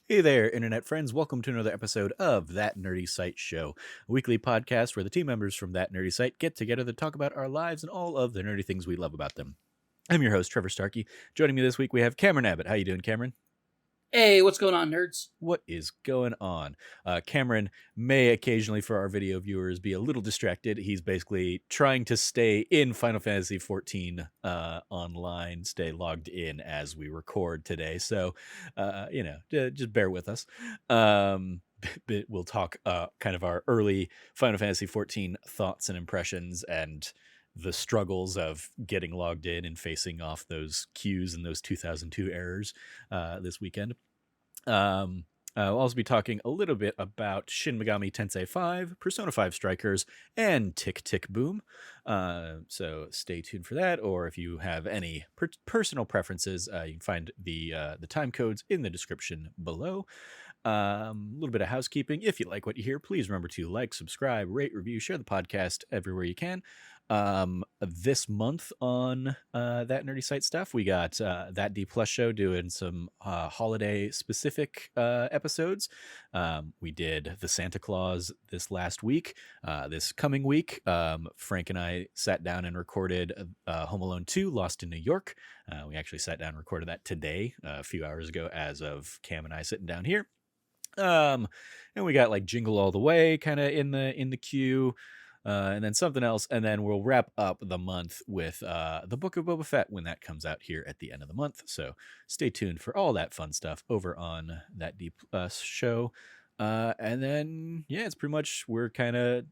Hey there, internet friends. Welcome to another episode of That Nerdy Site Show, a weekly podcast where the team members from That Nerdy Site get together to talk about our lives and all of the nerdy things we love about them. I'm your host, Trevor Starkey. Joining me this week, we have Cameron Abbott. How you doing, Cameron? Hey, what's going on, nerds? What is going on? Cameron may occasionally, for our video viewers, be a little distracted. He's basically trying to stay in Final Fantasy XIV online, stay logged in as we record today. So, just bear with us. We'll talk kind of our early Final Fantasy XIV thoughts and impressions and the struggles of getting logged in and facing off those queues and those 2002 errors this weekend. We'll also be talking a little bit about Shin Megami Tensei 5, Persona 5 Strikers, and Tick Tick Boom. So stay tuned for that, or if you have any personal preferences, you can find the time codes in the description below. A little bit of housekeeping. If you like what you hear, please remember to like, subscribe, rate, review, share the podcast everywhere you can. This month on That Nerdy Site stuff, we got That D Plus show doing some holiday specific episodes. We did the Santa Claus this last week. This coming week, Frank and I sat down and recorded Home Alone 2 Lost in New York. We actually sat down and recorded that today, a few hours ago, as of Cam and I sitting down here. And we got like Jingle All the Way kind of in the queue. And then something else, and then we'll wrap up the month with the Book of Boba Fett when that comes out here at the end of the month. So stay tuned for all that fun stuff over on That D Plus show. And then, yeah, it's pretty much we're kind of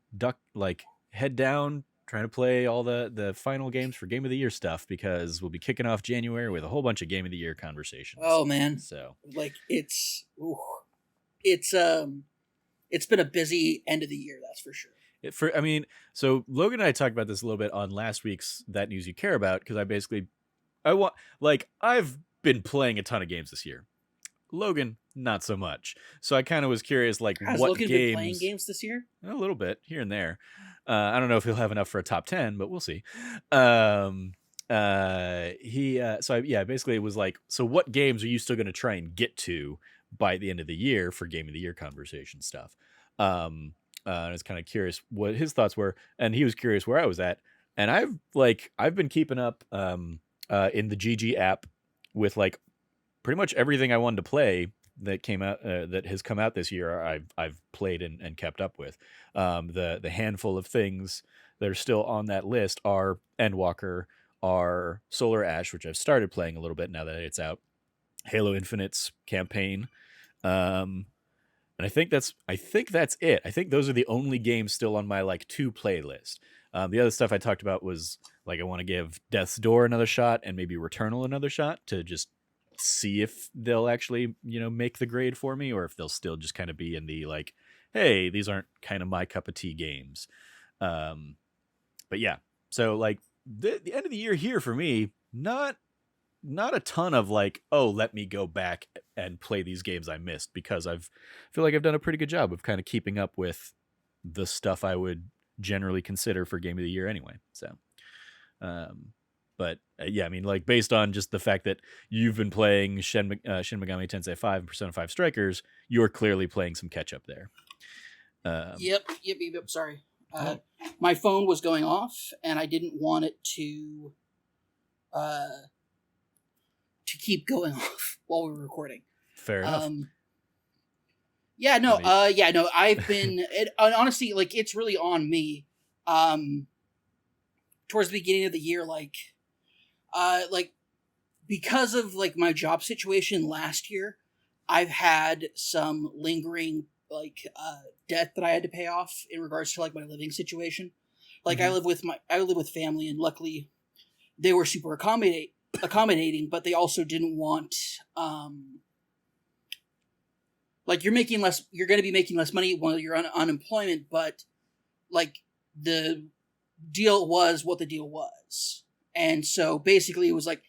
head down, trying to play all the final games for Game of the Year stuff, because we'll be kicking off January with a whole bunch of Game of the Year conversations. Oh man, so like it's been a busy end of the year, that's for sure. So Logan and I talked about this a little bit on last week's That News You Care About, because I've been playing a ton of games this year. Logan, not so much. So I kind of was curious, Has what Logan games... been playing games this year? A little bit, here and there. I don't know if he'll have enough for a top 10, but we'll see. Basically it was like, so what games are you still going to try and get to by the end of the year for Game of the Year conversation stuff? And I was kind of curious what his thoughts were, and he was curious where I was at. And I've been keeping up in the GG app with like pretty much everything I wanted to play that came out that has come out this year. I've played and kept up with. The handful of things that are still on that list are Endwalker, are Solar Ash, which I've started playing a little bit now that it's out, Halo Infinite's campaign, and I think that's it. I think those are the only games still on my to play list. The other stuff I talked about was I want to give Death's Door another shot and maybe Returnal another shot to just see if they'll actually, make the grade for me, or if they'll still just kind of be in the hey, these aren't kind of my cup of tea games. But yeah, so the end of the year here for me, not a ton of let me go back and play these games I missed, because feel like I've done a pretty good job of kind of keeping up with the stuff I would generally consider for Game of the Year anyway. So, based on just the fact that you've been playing Shin Megami Tensei 5 and Persona 5 Strikers, you're clearly playing some catch up there. Yep. Sorry. My phone was going off, and I didn't want it to keep going off while we were recording. Fair enough. I've been honestly, it's really on me. Towards the beginning of the year, because of my job situation last year, I've had some lingering debt that I had to pay off in regards to my living situation. Mm-hmm. I live with family, and luckily they were super accommodating, but they also didn't want you're going to be making less money while you're on unemployment, but the deal was what the deal was. And so basically it was they're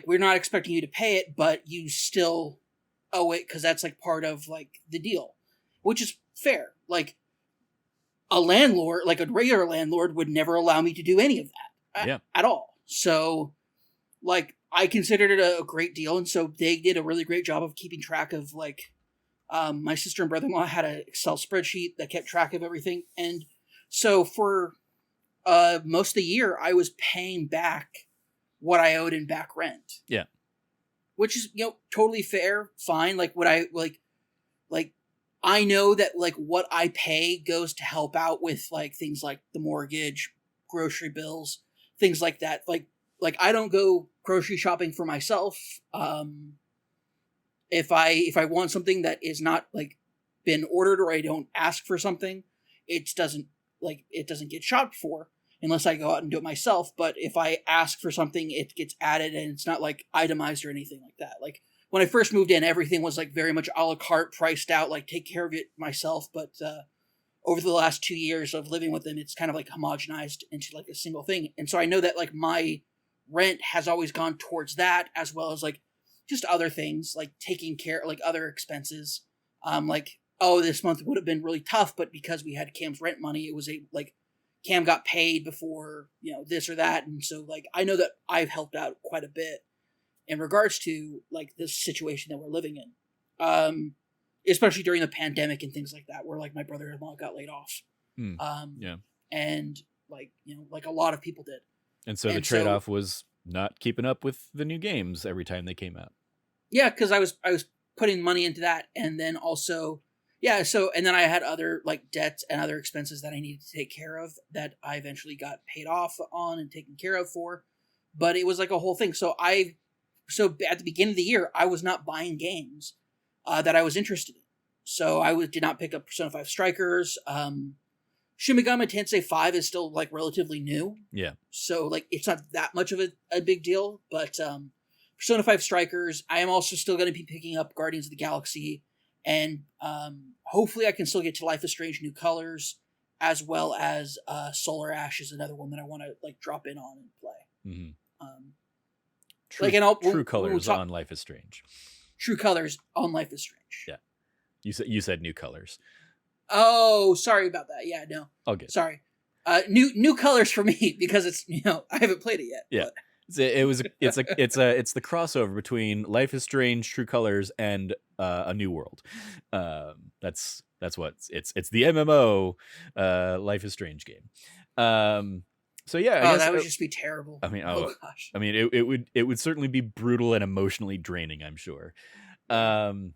we're not expecting you to pay it, but you still owe it because that's part of the deal, which is fair. A landlord, a regular landlord, would never allow me to do any of that at all. So, I considered it a great deal, and so they did a really great job of keeping track of like my sister and brother-in-law had an Excel spreadsheet that kept track of everything, and so for most of the year I was paying back what I owed in back rent. Yeah. Which is, totally fair, fine. Like what I like I know that like what I pay goes to help out with like things like the mortgage, grocery bills, things like that. Like I don't go grocery shopping for myself. If I want something that is not like been ordered, or I don't ask for something, it doesn't get shopped for unless I go out and do it myself. But if I ask for something, it gets added, and it's not like itemized or anything like that. Like when I first moved in, everything was like very much a la carte, priced out, like take care of it myself. But over the last 2 years of living with them, it's kind of like homogenized into like a single thing. And so I know that like my rent has always gone towards that, as well as like just other things like taking care, like other expenses. Like, oh, this month would have been really tough, but because we had Cam's rent money, it was like Cam got paid before, this or that. And so like, I know that I've helped out quite a bit in regards to like this situation that we're living in. Especially during the pandemic and things like that, where like my brother-in-law got laid off. Yeah. And like, like a lot of people did. And so the trade-off was not keeping up with the new games every time they came out. Yeah, because I was putting money into that, and then also, and then I had other like debts and other expenses that I needed to take care of that I eventually got paid off on and taken care of for. But it was like a whole thing. So at the beginning of the year, I was not buying games that I was interested in. So I did not pick up Persona 5 Strikers. Shin Megami Tensei 5 is still like relatively new. Yeah. So like it's not that much of a big deal, but Persona 5 Strikers, I am also still going to be picking up Guardians of the Galaxy, and hopefully I can still get to Life is Strange New Colors, as well as Solar Ash is another one that I want to like drop in on and play. Mm-hmm. True Colors on Life is Strange. True Colors on Life is Strange. Yeah. You said New Colors. Oh, sorry about that. Yeah, no. Oh, good. Sorry. New Colors for me, because it's I haven't played it yet. Yeah. But. It's the crossover between Life is Strange, True Colors, and A New World. That's what it's the MMO Life is Strange game. So yeah, I guess that would just be terrible. I mean, oh gosh. I mean, it would certainly be brutal and emotionally draining, I'm sure. So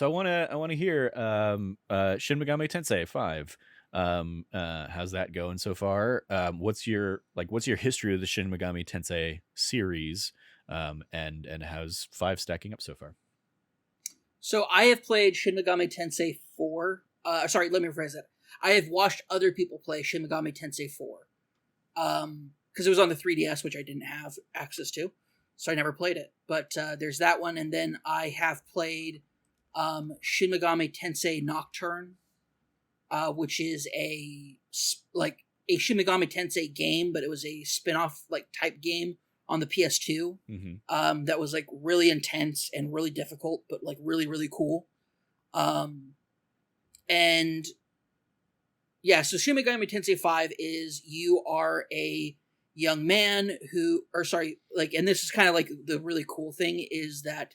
I want to hear Shin Megami Tensei 5. How's that going so far? What's your history of the Shin Megami Tensei series? And how's 5 stacking up so far? So I have played Shin Megami Tensei 4. Sorry, let me rephrase that. I have watched other people play Shin Megami Tensei 4. Because it was on the 3DS, which I didn't have access to, so I never played it. But there's that one, and then I have played Shin Megami Tensei Nocturne, which is a Shin Megami Tensei game, but it was a spin-off like type game on the PS2. Mm-hmm. That was like really intense and really difficult, but like really, really cool. And yeah, so Shin Megami Tensei 5 is you are a young man and this is kind of like the really cool thing is that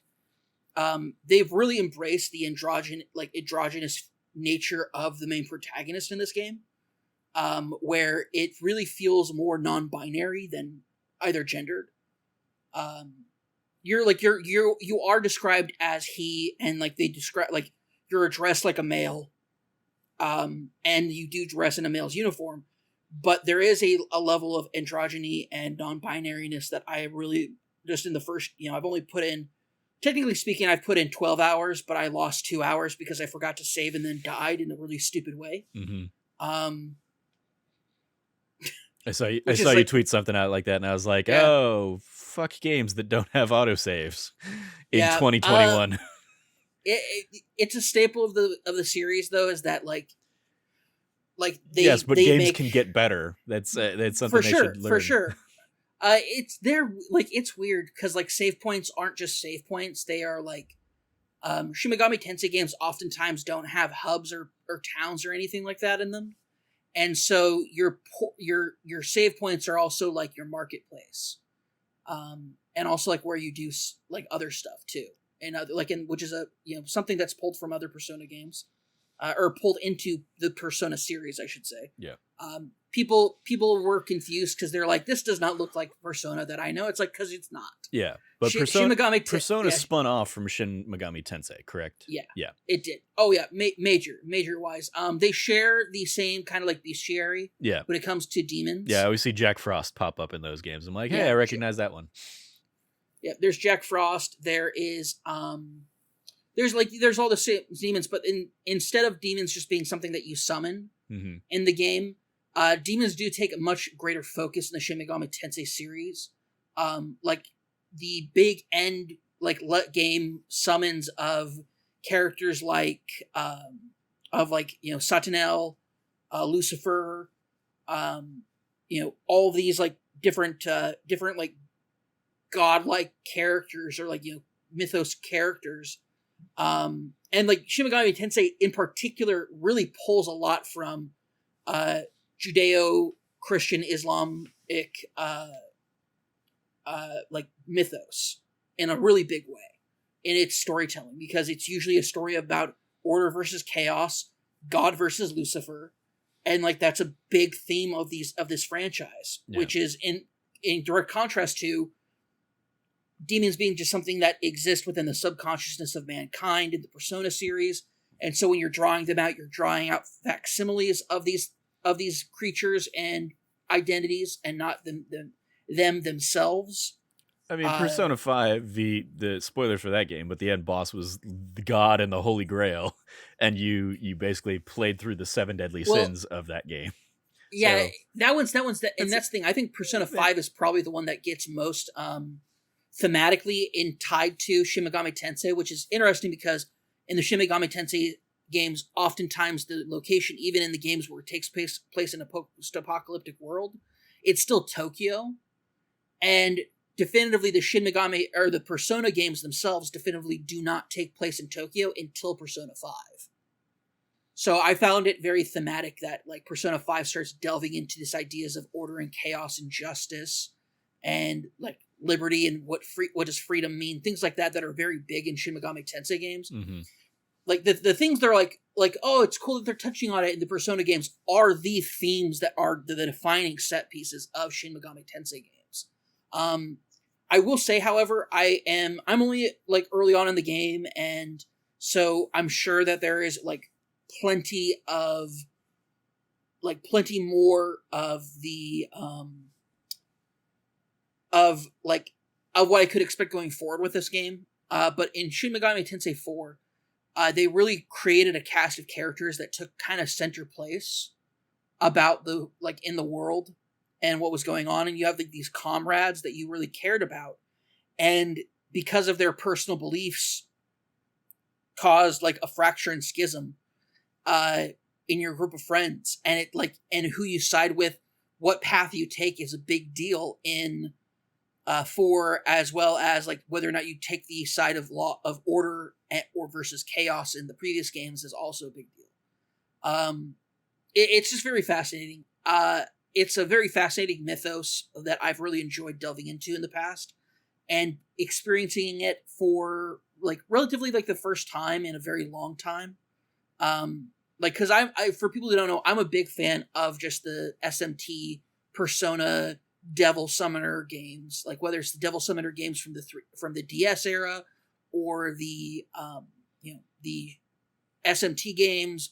they've really embraced the androgynous nature of the main protagonist in this game, where it really feels more non-binary than either gendered. You are described as he, and like they describe like you're addressed like a male, and you do dress in a male's uniform, but there is a level of androgyny and non-binariness that I really just in the first I've only put in. Technically speaking, I've put in 12 hours, but I lost 2 hours because I forgot to save and then died in a really stupid way. Mm-hmm. I saw you tweet something out like that, and I was like, "Oh, fuck games that don't have autosaves in 2021." It's a staple of the series, though, is that like yes, but games can get better. That's something for they sure, should learn. for sure. It's weird because like save points aren't just save points; they are like Shin Megami Tensei games oftentimes don't have hubs or towns or anything like that in them, and so your save points are also like your marketplace. and also like where you do like other stuff too, and like in which is a something that's pulled from other Persona games, or pulled into the Persona series, I should say. Yeah. People were confused because they're like, this does not look like Persona that I know. It's like, because it's not. Yeah, but Shin Megami Persona spun off from Shin Megami Tensei, correct? Yeah, yeah, it did. Oh yeah, major wise. They share the same kind of like bestiary. Yeah, when it comes to demons. Yeah, I always see Jack Frost pop up in those games. I'm like, hey, I recognize that one. Yeah, there's Jack Frost. There is there's all the same demons, but instead of demons just being something that you summon in the game, demons do take a much greater focus in the Shin Megami Tensei series. Like the big end, like game summons of characters like Satanel, Lucifer, all these like different like godlike characters or like mythos characters. And like Shin Megami Tensei in particular really pulls a lot from Judeo-Christian Islamic like mythos in a really big way in its storytelling, because it's usually a story about order versus chaos, God versus Lucifer, and like that's a big theme of this franchise, which is in direct contrast to demons being just something that exists within the subconsciousness of mankind in the Persona series. And so when you're drawing them out, you're drawing out facsimiles of these creatures and identities, and not them themselves. I mean, Persona 5, the spoilers for that game, but the end boss was the God and the Holy Grail, and you basically played through the 7 deadly sins of that game. Yeah, so, that one's and that's the thing. I think Persona 5 is probably the one that gets most thematically tied to Shin Megami Tensei, which is interesting because in the Shin Megami Tensei games, oftentimes the location, even in the games where it takes place in a post-apocalyptic world, it's still Tokyo. And definitively the Shin Megami or the Persona games themselves definitively do not take place in Tokyo until Persona 5. So I found it very thematic that like Persona 5 starts delving into these ideas of order and chaos and justice and like liberty and what does freedom mean, things like that are very big in Shin Megami Tensei games. Like the things that are like oh, it's cool that they're touching on it in the Persona games are the themes that are the defining set pieces of Shin Megami Tensei games. I will say, however, I'm only like early on in the game, and so I'm sure that there is like plenty more of the of what I could expect going forward with this game. But in Shin Megami Tensei 4, they really created a cast of characters that took kind of center place about the in the world and what was going on, and you have like these comrades that you really cared about, and because of their personal beliefs, caused like a fracture and schism in your group of friends, and it and who you side with, what path you take is a big deal in 4, as well as like whether or not you take the side of law of order or versus chaos in the previous games is also a big deal. It's just very fascinating. It's a very fascinating mythos that I've really enjoyed delving into in the past, and experiencing it for like relatively like the first time in a very long time. Because I for people who don't know, I'm a big fan of just the SMT Persona Devil Summoner games, like whether it's the Devil Summoner games from the DS era or the the SMT games.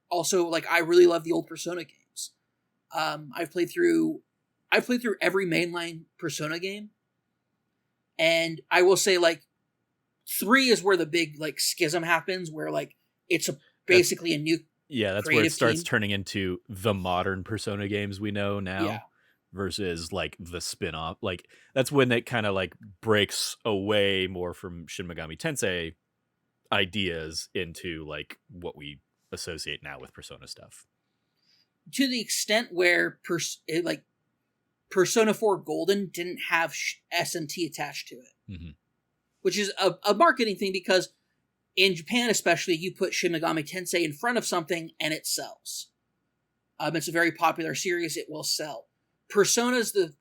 Also, like I really love the old Persona games. I've played through every mainline Persona game, and I will say like 3 is where the big like schism happens, where like it's basically a new that's where it starts turning into the modern Persona games we know now, versus like the spin-off. Like that's when it kind of like breaks away more from Shin Megami Tensei ideas into like what we associate now with Persona stuff. To the extent where Persona 4 Golden didn't have SMT attached to it, which is a marketing thing, because in Japan especially, you put Shin Megami Tensei in front of something and it sells. It's a very popular series, it will sell. Persona's the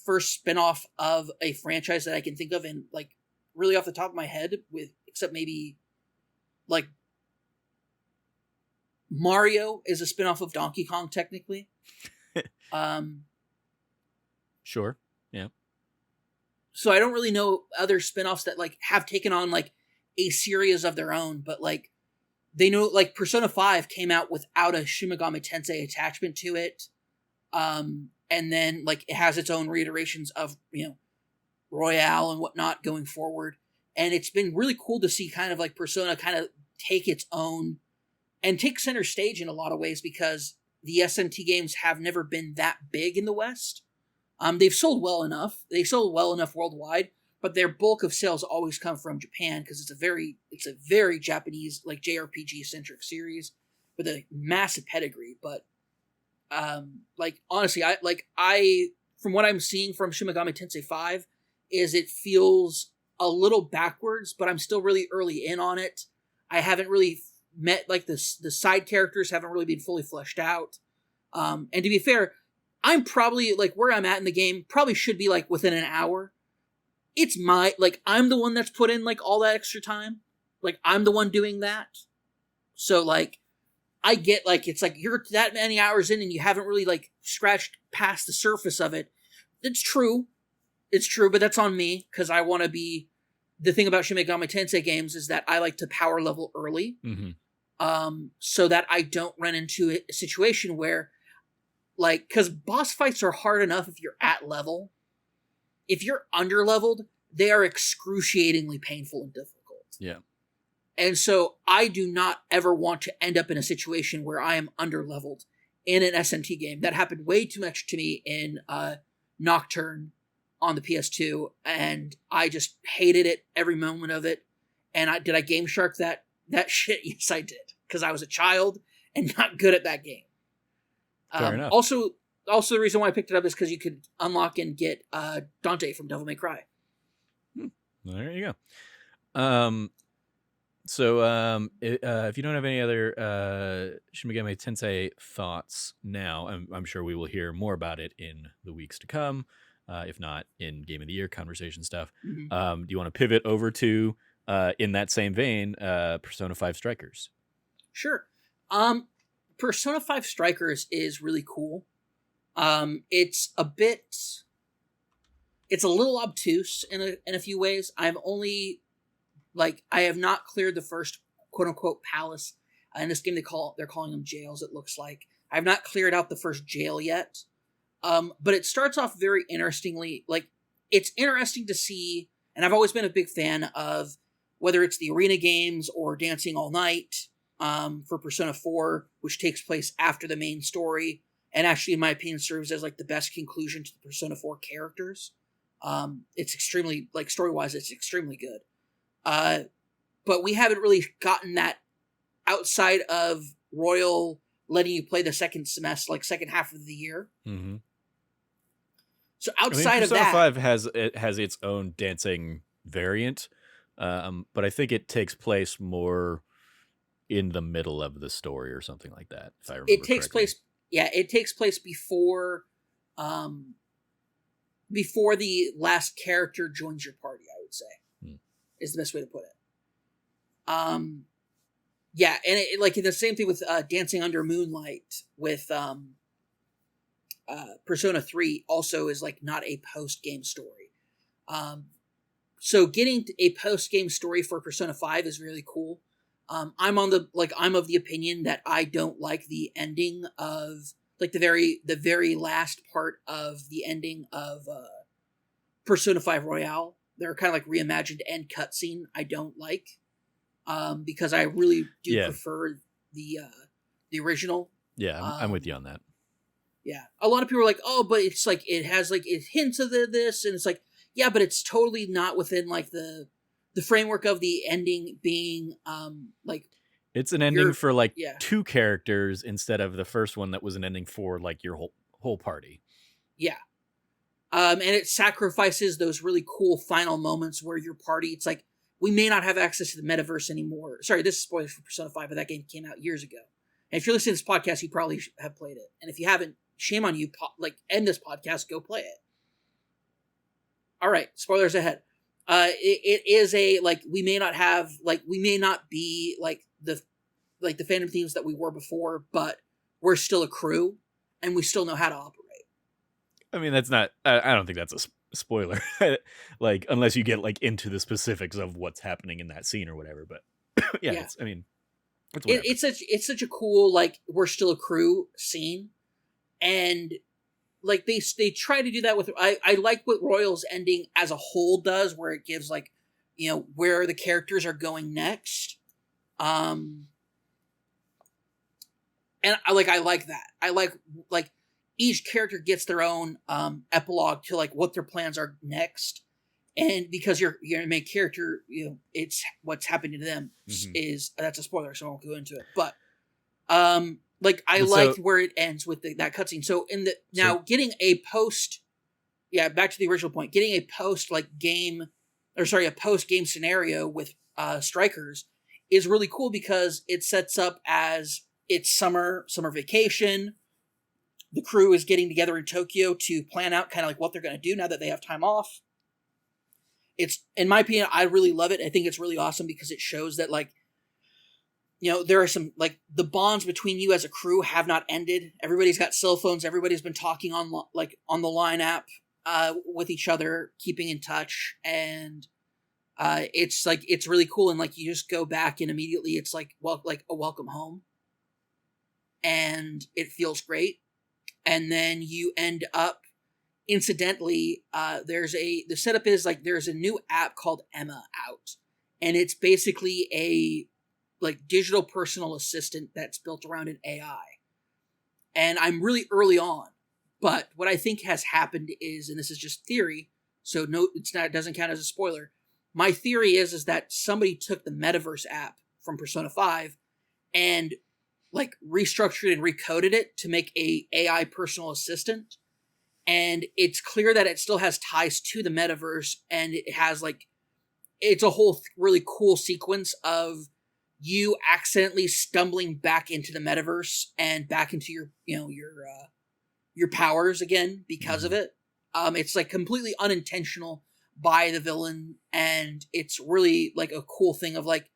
first spin-off of a franchise that I can think of, and like really off the top of my head, with except maybe like Mario is a spin-off of Donkey Kong technically. Sure. Yeah. So I don't really know other spin-offs that like have taken on like a series of their own, but like they know like Persona 5 came out without a Shin Megami Tensei attachment to it. And then like it has its own reiterations of, Royale and whatnot going forward. And it's been really cool to see kind of like Persona kind of take its own and take center stage in a lot of ways, because the SNT games have never been that big in the West. They've sold well enough. They sold well enough worldwide, but their bulk of sales always come from Japan, because it's a very Japanese like JRPG centric series with a massive pedigree. But like honestly, I from what I'm seeing from Shin Megami Tensei 5 is it feels a little backwards, but I'm still really early in on it. I haven't really met like the side characters haven't really been fully fleshed out. And to be fair, I'm probably like where I'm at in the game probably should be like within an hour. It's I'm the one that's put in like all that extra time. Like I'm the one doing that. So like I get like it's like you're that many hours in and you haven't really like scratched past the surface of it. It's true, but that's on me, because I want to be. The thing about Shin Megami Tensei games is that I like to power level early, so that I don't run into a situation where, like, because boss fights are hard enough if you're at level. If you're under leveled, they are excruciatingly painful and difficult. Yeah. And so I do not ever want to end up in a situation where I am under leveled in an SNT game. That happened way too much to me in Nocturne on the PS2, and I just hated it every moment of it. And did I Game Shark that shit? Yes, I did, because I was a child and not good at that game. Fair enough. Also, the reason why I picked it up is because you could unlock and get Dante from Devil May Cry. There you go. So if you don't have any other Shin Megami Tensei thoughts now, I'm sure we will hear more about it in the weeks to come. If not in Game of the Year conversation stuff. Mm-hmm. Do you want to pivot over to, in that same vein, Persona 5 Strikers? Sure. Persona 5 Strikers is really cool. It's a little obtuse in a few ways. I have not cleared the first quote unquote palace. In this game they're calling them jails, it looks like. I have not cleared out the first jail yet. But it starts off very interestingly. Like, it's interesting to see, and I've always been a big fan of whether it's the arena games or Dancing All Night for Persona 4, which takes place after the main story, and actually, in my opinion, serves as like the best conclusion to the Persona 4 characters. It's extremely, like, story-wise, it's extremely good. But we haven't really gotten that outside of Royal letting you play the second half of the year. Mm-hmm. So outside of that, Persona 5 has its own dancing variant, but I think it takes place more in the middle of the story or something like that. If I remember, it takes correctly. place. Yeah, it takes place before the last character joins your party. I would say is the best way to put it. Yeah, and like the same thing with Dancing Under Moonlight with Persona 3 also is like not a post-game story. So getting a post-game story for Persona 5 is really cool. I'm of the opinion that I don't like the ending of like the very last part of the ending of Persona 5 Royale. They're kind of like reimagined end cutscene. I don't like. Because I really do prefer the original. Yeah, I'm with you on that. Yeah, a lot of people are like, "Oh, but it's like it has like it hints of this," and it's like, yeah, but it's totally not within like the framework of the ending being like. It's an ending for like yeah. two characters instead of the first one that was an ending for like your whole party. Yeah. And it sacrifices those really cool final moments where your party, it's like, we may not have access to the metaverse anymore. Sorry, this is spoilers for Persona 5, but that game came out years ago. And if you're listening to this podcast, you probably have played it. And if you haven't, shame on you. Like, end this podcast, go play it. All right, spoilers ahead. It is a, like, we may not be like the Phantom Thieves that we were before, but we're still a crew, and we still know how to operate. I mean, that's not. I don't think that's a spoiler, like unless you get like into the specifics of what's happening in that scene or whatever. But yeah, Yeah. I mean, it's whatever. It's such a cool, like, we're still a crew scene, and like they try to do that with. I like what Royal's ending as a whole does, where it gives, like, you know, where the characters are going next. And I like that. I like each character gets their own epilogue to like what their plans are next. And because your main character, you know, it's what's happening to them is, that's a spoiler, so I won't go into it. But like, I liked where it ends with that cutscene. So getting a post, back to the original point, getting a post game scenario with strikers is really cool, because it sets up as it's summer vacation. The crew is getting together in Tokyo to plan out kind of like what they're going to do now that they have time off. It's, in my opinion, I really love it. I think it's really awesome because it shows that, like, you know, there are some, like, the bonds between you as a crew have not ended. Everybody's got cell phones. Everybody's been talking on the Line app with each other, keeping in touch. And it's really cool. And like, you just go back and immediately it's like a welcome home. And it feels great. And then you end up, incidentally, the setup is like, there's a new app called Emma out, and it's basically a like digital personal assistant that's built around an AI. And I'm really early on, but what I think has happened is, and this is just theory, so no, it doesn't count as a spoiler. My theory is that somebody took the Metaverse app from Persona 5 and like restructured and recoded it to make a AI personal assistant. And it's clear that it still has ties to the metaverse, and it has like, it's a whole really cool sequence of you accidentally stumbling back into the metaverse and back into your powers again because of it. It's like completely unintentional by the villain, and it's really like a cool thing of like,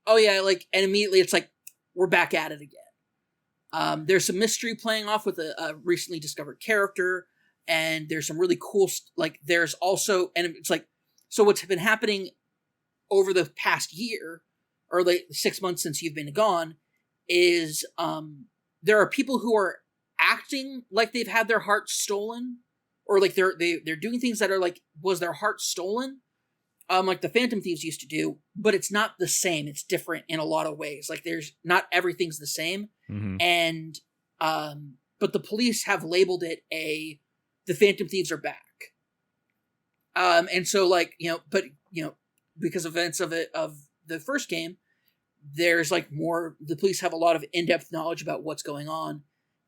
oh yeah, like, and immediately it's like, we're back at it again. There's some mystery playing off with a recently discovered character, and there's some really cool, like, there's also, and it's like, so what's been happening over the past year, or like 6 months since you've been gone, is there are people who are acting like they've had their heart stolen, or like they're doing things that are like, was their heart stolen? Like the Phantom Thieves used to do, but it's not the same. It's different in a lot of ways. Like, there's not everything's the same. And but the police have labeled it the Phantom Thieves are back. And so, like, you know, but you know, because of events of the first game, there's like more, the police have a lot of in-depth knowledge about what's going on.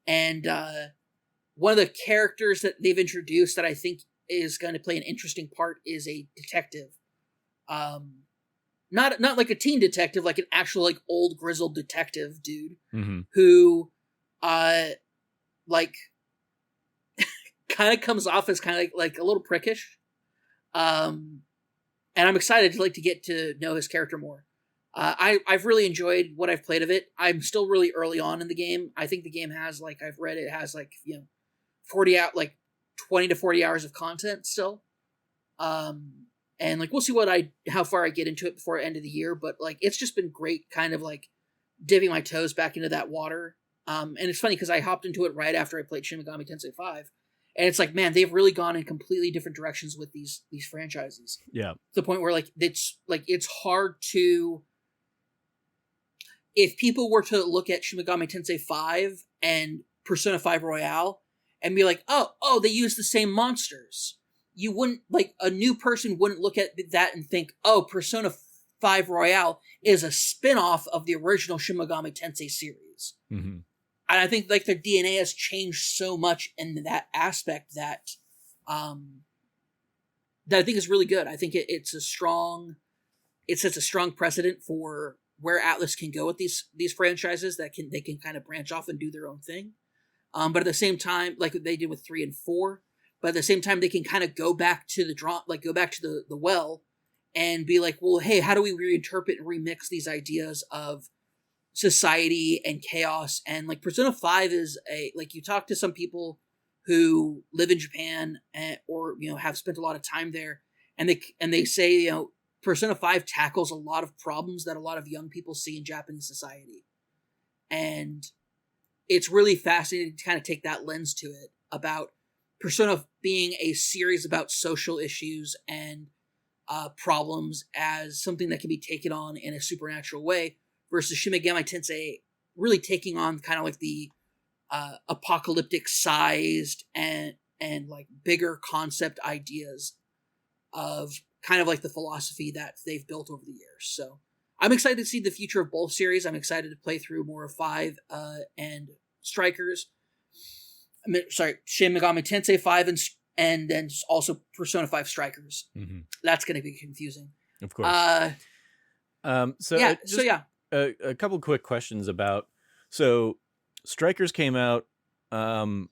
And one of the characters that they've introduced that I think is going to play an interesting part is a detective. Not like a teen detective, like an actual like old grizzled detective dude who like kind of comes off as kind of like a little prickish. And I'm excited to get to know his character more. I've really enjoyed what I've played of it. I'm still really early on in the game. I think the game has, like, I've read it has like, you know, 20 to 40 hours of content still. And like, we'll see how far I get into it before the end of the year, but like, it's just been great kind of like dipping my toes back into that water. And it's funny because I hopped into it right after I played Shin Megami Tensei 5. And it's like, man, they've really gone in completely different directions with these franchises. Yeah. To the point where it's hard to, if people were to look at Shin Megami Tensei 5 and Persona 5 Royale and be like, oh, they use the same monsters. You wouldn't, like, a new person wouldn't look at that and think, oh, Persona 5 Royale is a spin-off of the original Shin Megami Tensei series. And I think, like, their DNA has changed so much in that aspect that I think is really good. I think it sets a strong precedent for where Atlas can go with these franchises, that they can kind of branch off and do their own thing. But at the same time, like they did with 3 and 4, but at the same time, they can kind of go back to go back to the well and be like, well, hey, how do we reinterpret and remix these ideas of society and chaos? And like Persona 5 is like, you talk to some people who live in Japan or, have spent a lot of time there, and they say, Persona 5 tackles a lot of problems that a lot of young people see in Japanese society. And it's really fascinating to kind of take that lens to it, about Persona being a series about social issues and problems as something that can be taken on in a supernatural way, versus Shin Megami Tensei really taking on kind of like the apocalyptic sized and like bigger concept ideas of kind of like the philosophy that they've built over the years. So I'm excited to see the future of both series. I'm excited to play through more of 5 and Strikers. Shin Megami Tensei 5 and then also Persona 5 Strikers. Mm-hmm. That's going to be confusing. Of course. A couple quick questions about, so Strikers came out, and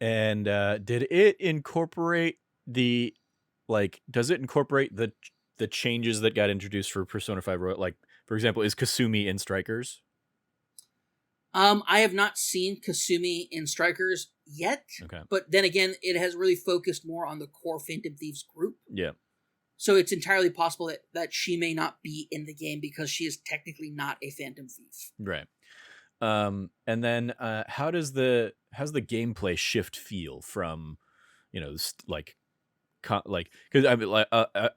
did it incorporate does it incorporate the changes that got introduced for Persona 5 Royal? Like, for example, is Kasumi in Strikers? I have not seen Kasumi in Strikers yet. Okay. But then again, it has really focused more on the core Phantom Thieves group. Yeah. So it's entirely possible that she may not be in the game because she is technically not a Phantom Thief. Right. And then how's the gameplay shift feel from, because I mean,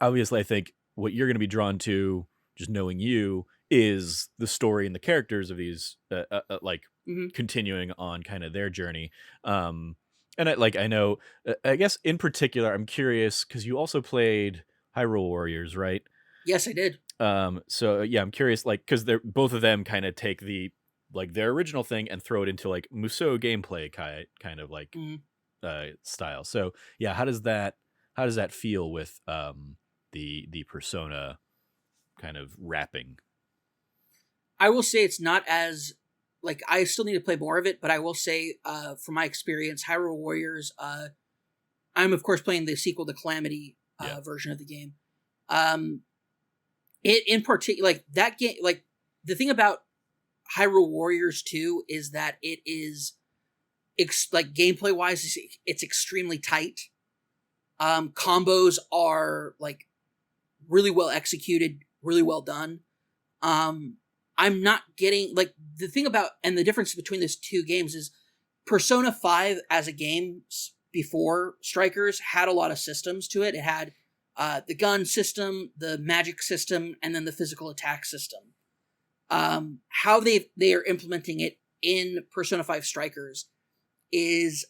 obviously I think what you're going to be drawn to, just knowing you, is the story and the characters of these mm-hmm. continuing on kind of their journey. And I know, I guess in particular, I'm curious because you also played Hyrule Warriors, right? Yes, I did. So yeah, I'm curious, because they're both of them kind of take the their original thing and throw it into Musou gameplay kind of mm-hmm. Style. So yeah, how does that feel with the Persona kind of wrapping? I will say it's not as I still need to play more of it, but I will say from my experience, Hyrule Warriors, I'm of course playing the sequel to Calamity version of the game. It in particular, that game, the thing about Hyrule Warriors 2 is that it is gameplay wise, it's extremely tight. Combos are really well executed, really well done. I'm not getting the thing about, and the difference between these two games is Persona 5 as a game before Strikers had a lot of systems to it. It had the gun system, the magic system, and then the physical attack system. How they are implementing it in Persona 5 Strikers is,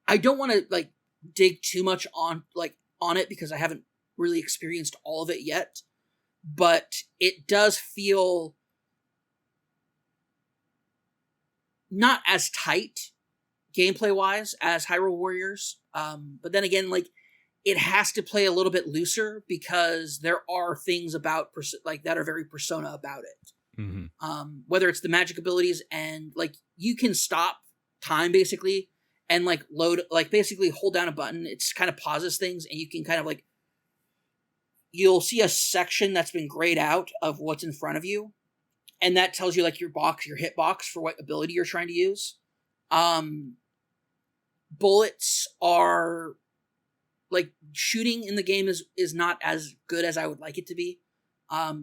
I don't want to dig too much on it because I haven't really experienced all of it yet, but it does feel not as tight gameplay wise as Hyrule Warriors. But then again, it has to play a little bit looser because there are things about that are very Persona about it. Mm-hmm. Whether it's the magic abilities and you can stop time basically and load, basically hold down a button. It's kind of pauses things and you can kind of you'll see a section that's been grayed out of what's in front of you. And that tells you your hit box for what ability you're trying to use. Bullets are shooting in the game is not as good as I would like it to be.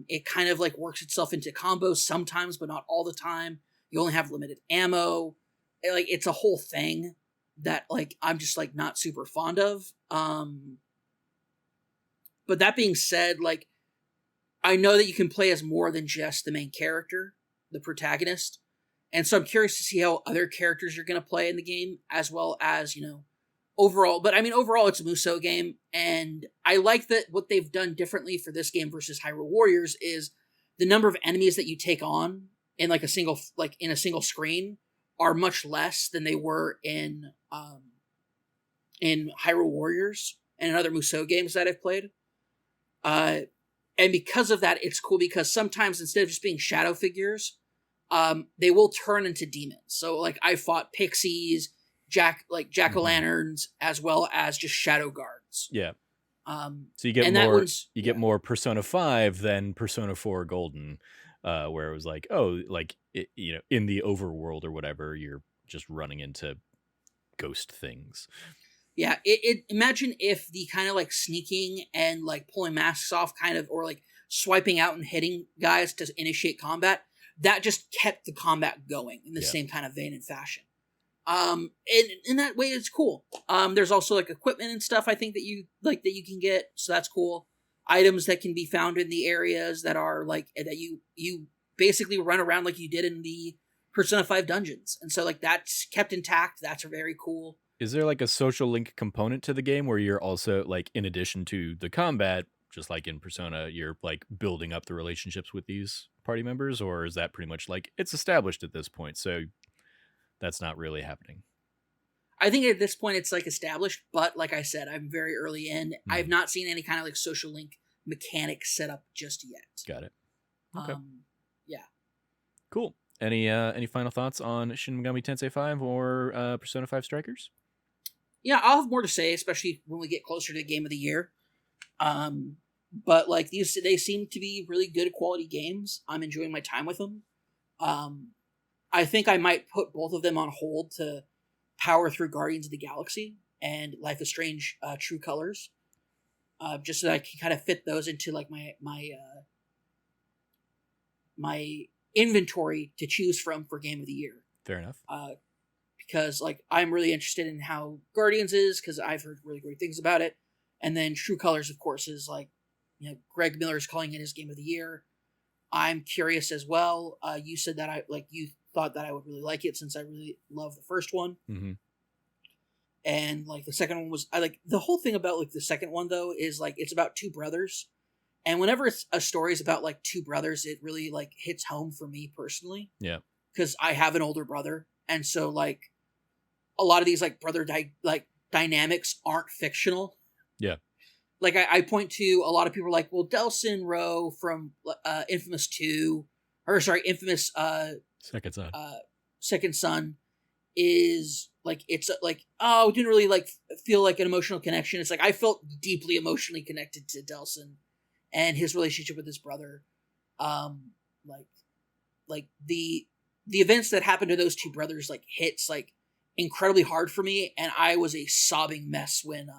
It kind of works itself into combos sometimes, but not all the time. You only have limited ammo. It's a whole thing that I'm just not super fond of. But that being said, I know that you can play as more than just the main character, the protagonist. And so I'm curious to see how other characters you're going to play in the game, as well as, overall. But I mean, overall, it's a Musou game. And I like that what they've done differently for this game versus Hyrule Warriors is the number of enemies that you take on in a single screen are much less than they were in Hyrule Warriors and in other Musou games that I've played. And because of that, it's cool because sometimes instead of just being shadow figures, they will turn into demons. So like I fought pixies, jack-o'-lanterns, as well as just shadow guards. Yeah. Um, So you get and that more one's you get more Persona 5 than Persona 4 Golden, where it was like, oh, like in the overworld or whatever, you're just running into ghost things. yeah. It imagine if the kind of like sneaking and like pulling masks off kind of, or like swiping out and hitting guys to initiate combat, that just kept the combat going in the Yeah. same kind of vein and fashion. And in that way, it's cool. There's also like equipment and stuff I think that you can get, so that's cool. Items that can be found in the areas that are like that you basically run around like you did in the Persona 5 dungeons, and so like that's kept intact. That's very cool. Is there like a social link component to the game where you're also like, in addition to the combat, just like in Persona, you're like building up the relationships with these party members, or is that pretty much like it's established at this point, so that's not really happening? I think at this point it's like established, but like I said, I'm very early in. I've not seen any kind of like social link mechanic set up just yet. Got it. Okay. Yeah. Cool. Any final thoughts on Shin Megami Tensei 5 or Persona 5 Strikers? Yeah, I'll have more to say, especially when we get closer to the game of the year. But like they seem to be really good quality games. I'm enjoying my time with them. I think I might put both of them on hold to power through Guardians of the Galaxy and Life is Strange: True Colors, just so that I can kind of fit those into like my inventory to choose from for Game of the Year. Fair enough. Because like I'm really interested in how Guardians is, because I've heard really great things about it, and then True Colors, of course, is like, Greg Miller's calling it his Game of the Year. I'm curious as well. You said that you thought that I would really like it since I really love the first one. Mm-hmm. And like the second one was, I like the whole thing about like the second one though is like it's about two brothers, and whenever it's a story is about like two brothers, it really like hits home for me personally. Yeah, because I have an older brother, and so like a lot of these like dynamics aren't fictional. Yeah. Like I point to a lot of people are like, well, Delsin Rowe from Infamous 2, or sorry, Infamous Second Son is like, it's like, oh, it didn't really like feel like an emotional connection. It's like I felt deeply emotionally connected to Delsin and his relationship with his brother. Like the events that happened to those two brothers like hits like incredibly hard for me, and I was a sobbing mess when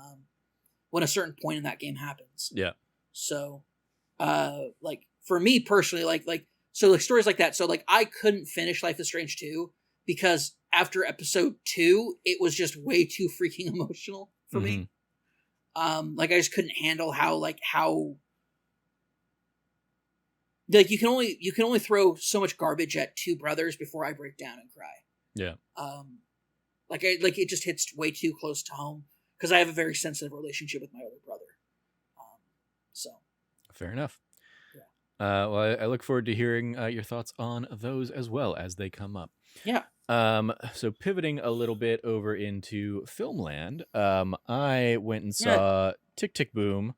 a certain point in that game happens. Yeah. So, like for me personally, so like stories like that. So like I couldn't finish Life is Strange 2 because after episode 2, it was just way too freaking emotional for me. Like I just couldn't handle how like you can only throw so much garbage at two brothers before I break down and cry. Yeah. Like it just hits way too close to home because I have a very sensitive relationship with my older brother. So fair enough. Yeah. Well, I look forward to hearing your thoughts on those as well as they come up. Yeah. So pivoting a little bit over into Filmland, I went and saw Tick Tick Boom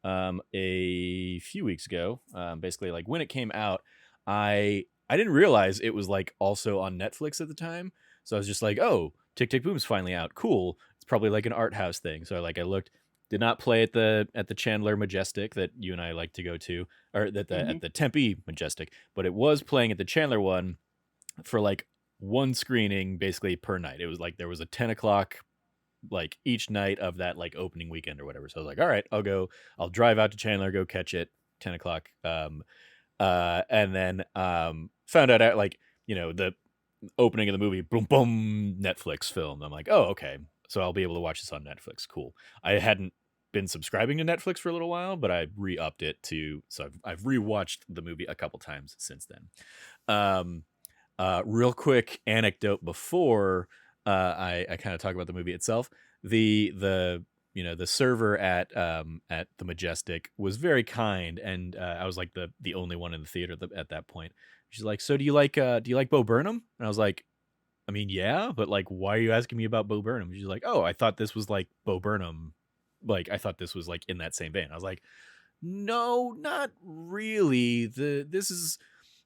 a few weeks ago. Basically, like when it came out, I didn't realize it was like also on Netflix at the time. So I was just like, oh, Tick Tick Boom's finally out. Cool. It's probably like an art house thing. So I looked. Did not play at the Chandler Majestic that you and I like to go to, or at the Tempe Majestic, but it was playing at the Chandler one for like one screening basically per night. It was like there was a 10 o'clock like each night of that like opening weekend or whatever. So I was like, all right, I'll drive out to Chandler, go catch it 10 o'clock. And then found out like, the opening of the movie, boom, boom, Netflix film. I'm like, oh, okay. So I'll be able to watch this on Netflix. Cool. I hadn't been subscribing to Netflix for a little while, but I re-upped it so I've rewatched the movie a couple times since then. Real quick anecdote before I kind of talk about the movie itself. The server at the Majestic was very kind, and I was like the only one in the theater at that point. She's like, so do you like Bo Burnham? And I was like, I mean, yeah, but like, why are you asking me about Bo Burnham? She's like, oh, I thought this was like Bo Burnham. Like, I thought this was like in that same vein. I was like, no, not really. This is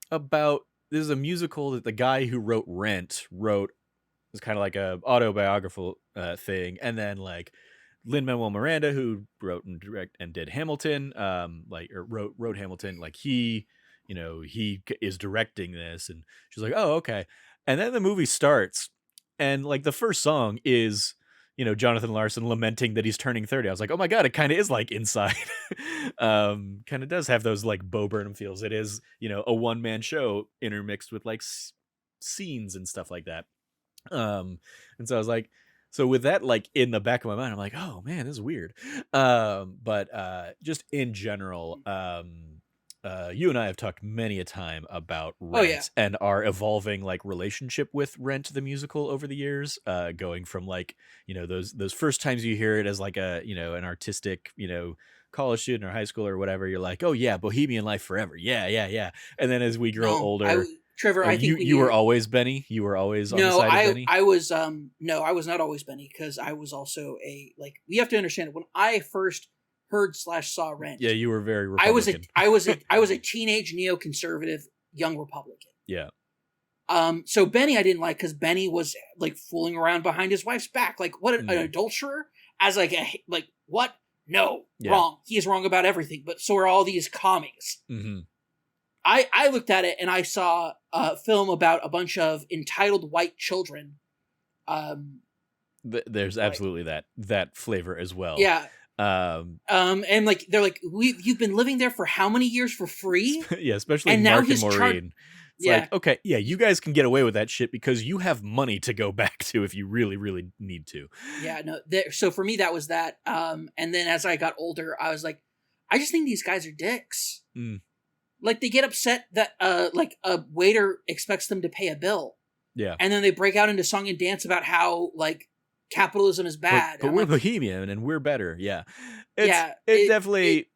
about this is a musical that the guy who wrote Rent wrote. It's kind of like a autobiographical thing, and then like Lin-Manuel Miranda, who wrote and direct and did Hamilton, like or wrote Hamilton, like he is directing this, and she's like, oh okay, and then the movie starts, and like the first song is Jonathan Larson lamenting that he's turning 30. I was like, oh my god, it kind of is like Inside. Kind of does have those like Bo Burnham feels. It is a one man show intermixed with like scenes and stuff like that. And so I was like, so with that like in the back of my mind, I'm like, oh man, this is weird. But just in general, you and I have talked many a time about Oh yeah. Rent and our evolving like relationship with Rent the musical over the years, going from like those first times you hear it as like a an artistic college student or high school or whatever, you're like, oh yeah, Bohemian Life forever, yeah, yeah, yeah. And then as we grow No, older, Trevor, I think you were always Benny. You were always on the No, side of Benny. I was no, I was not always Benny, because I was also like, we have to understand, when I first heard / saw Rent, Yeah, you were very Republican. I was a teenage neoconservative young Republican. Yeah. So Benny I didn't like, because Benny was like fooling around behind his wife's back, like what an adulterer, as like what? No, Yeah. wrong. He is wrong about everything, but so are all these commies. Mm-hmm. I looked at it and I saw a film about a bunch of entitled white children. There's absolutely that flavor as well. Yeah. And like they're like, you've been living there for how many years for free? Yeah, especially and Mark now and Maureen. It's like, okay, yeah, you guys can get away with that shit because you have money to go back to if you really, really need to. Yeah, no. So for me, that was that. And then as I got older, I was like, I just think these guys are dicks. Mm. Like they get upset that like a waiter expects them to pay a bill. Yeah. And then they break out into song and dance about how like capitalism is bad. But we're like, Bohemian and we're better. Yeah. It definitely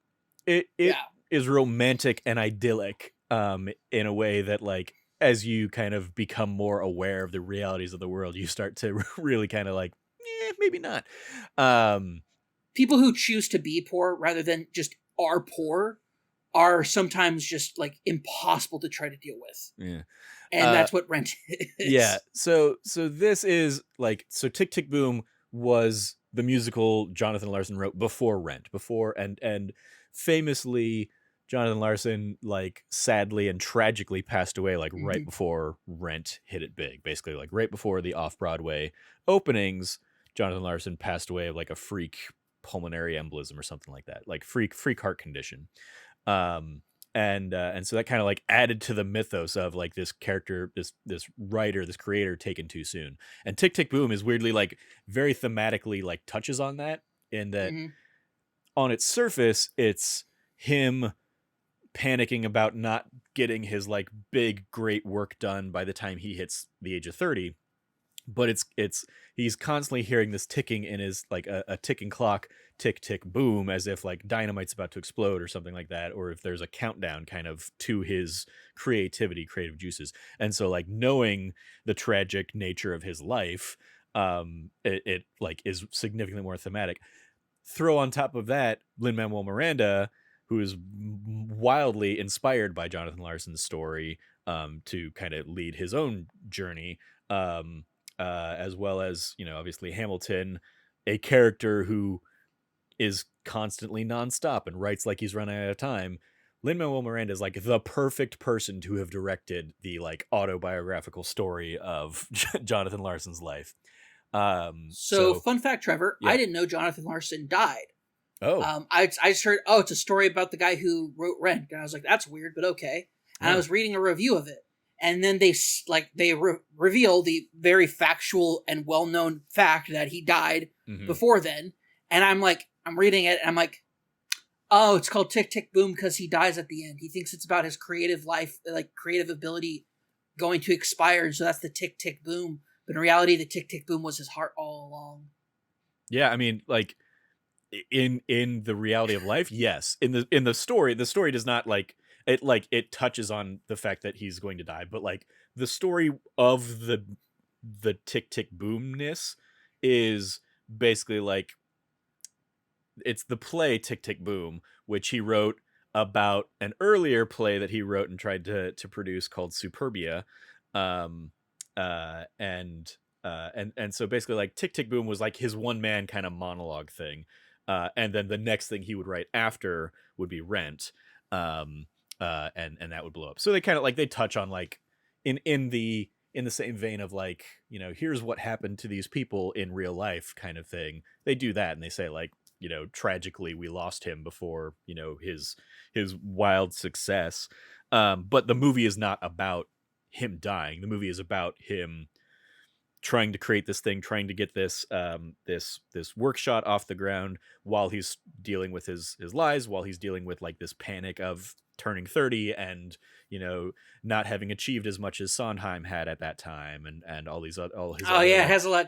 yeah. is romantic and idyllic in a way that like as you kind of become more aware of the realities of the world, you start to really kind of like, maybe not. People who choose to be poor rather than just are poor are sometimes just like impossible to try to deal with. Yeah. And that's what Rent is. Yeah. So this is like, so Tick Tick Boom was the musical Jonathan Larson wrote before Rent, and famously Jonathan Larson like sadly and tragically passed away like right before Rent hit it big. Basically like right before the off-Broadway openings, Jonathan Larson passed away of like a freak pulmonary embolism or something like that, like freak heart condition. And so that kind of like added to the mythos of like this character, this writer, this creator taken too soon. And Tick Tick Boom is weirdly like very thematically like touches on that, in that on its surface it's him panicking about not getting his like big great work done by the time he hits the age of 30, but it's he's constantly hearing this ticking in his like a ticking clock, tick tick boom, as if like dynamite's about to explode or something like that, or if there's a countdown kind of to his creative juices. And so like knowing the tragic nature of his life, it like is significantly more thematic. Throw on top of that Lin-Manuel Miranda, who is wildly inspired by Jonathan Larson's story to kind of lead his own journey, as well as, obviously Hamilton, a character who is constantly nonstop and writes like he's running out of time. Lin-Manuel Miranda is like the perfect person to have directed the like autobiographical story of Jonathan Larson's life. So fun fact, Trevor, yeah. I didn't know Jonathan Larson died. Oh. I just heard, it's a story about the guy who wrote Rent, and I was like, that's weird, but okay. And I was reading a review of it, and then they reveal the very factual and well-known fact that he died before then. And I'm like, I'm reading it, and I'm like, oh, it's called Tick Tick Boom because he dies at the end. He thinks it's about his creative life, like creative ability going to expire, and so that's the Tick Tick Boom. But in reality, the Tick Tick Boom was his heart all along. Yeah, I mean, like, in the reality of life, yes. In the story does not it touches on the fact that he's going to die, but like the story of the Tick Tick Boomness is basically like, it's the play Tick Tick Boom, which he wrote about an earlier play that he wrote and tried to produce called Superbia. Um, and and so basically like Tick Tick Boom was like his one man kind of monologue thing. And then the next thing he would write after would be Rent. Um, and that would blow up. So they kind of like they touch on like in the same vein of like, you know, here's what happened to these people in real life kind of thing. They do that and they say like, you know, tragically we lost him before, you know, his wild success. But the movie is not about him dying. The movie is about him trying to create this thing, trying to get this work shot off the ground while he's dealing with his lies, while he's dealing with like this panic of turning 30 and, you know, not having achieved as much as Sondheim had at that time, and all his Oh other yeah, it like has a lot.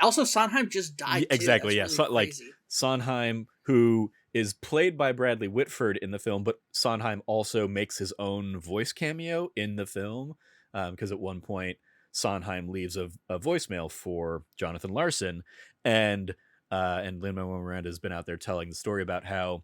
Also, Sondheim just died too. exactly, That's yeah, really like crazy. Sondheim, who is played by Bradley Whitford in the film, but Sondheim also makes his own voice cameo in the film, because at one point Sondheim leaves a voicemail for Jonathan Larson, and Lin-Manuel Miranda has been out there telling the story about how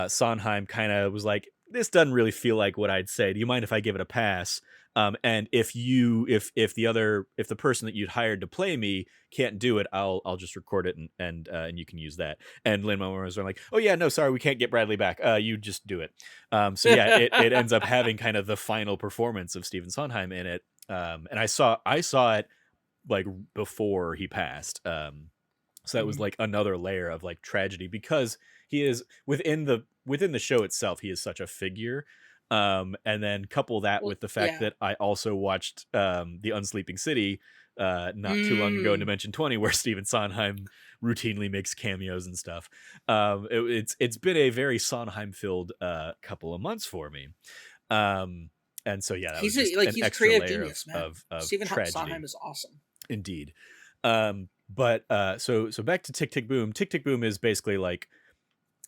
Sondheim kind of was like, this doesn't really feel like what I'd say. Do you mind if I give it a pass? And if the person that you'd hired to play me can't do it, I'll just record it and you can use that. And Lin-Manuel was like, oh yeah, no, sorry, we can't get Bradley back. You just do it. So yeah, it ends up having kind of the final performance of Stephen Sondheim in it. And I saw it like before he passed. So that was Mhm. like another layer of like tragedy because he is within the show itself, he is such a figure. And then couple that Well, with the fact yeah. that I also watched The Unsleeping City not too long ago in Mm. Dimension 20, where Stephen Sondheim routinely makes cameos and stuff. It's been a very Sondheim filled couple of months for me. Um, and so yeah, that was just an He's a extra creative layer genius, man. of Stephen tragedy. Sondheim is awesome. Indeed. But so back to Tick Tick Boom. Tick Tick Boom is basically like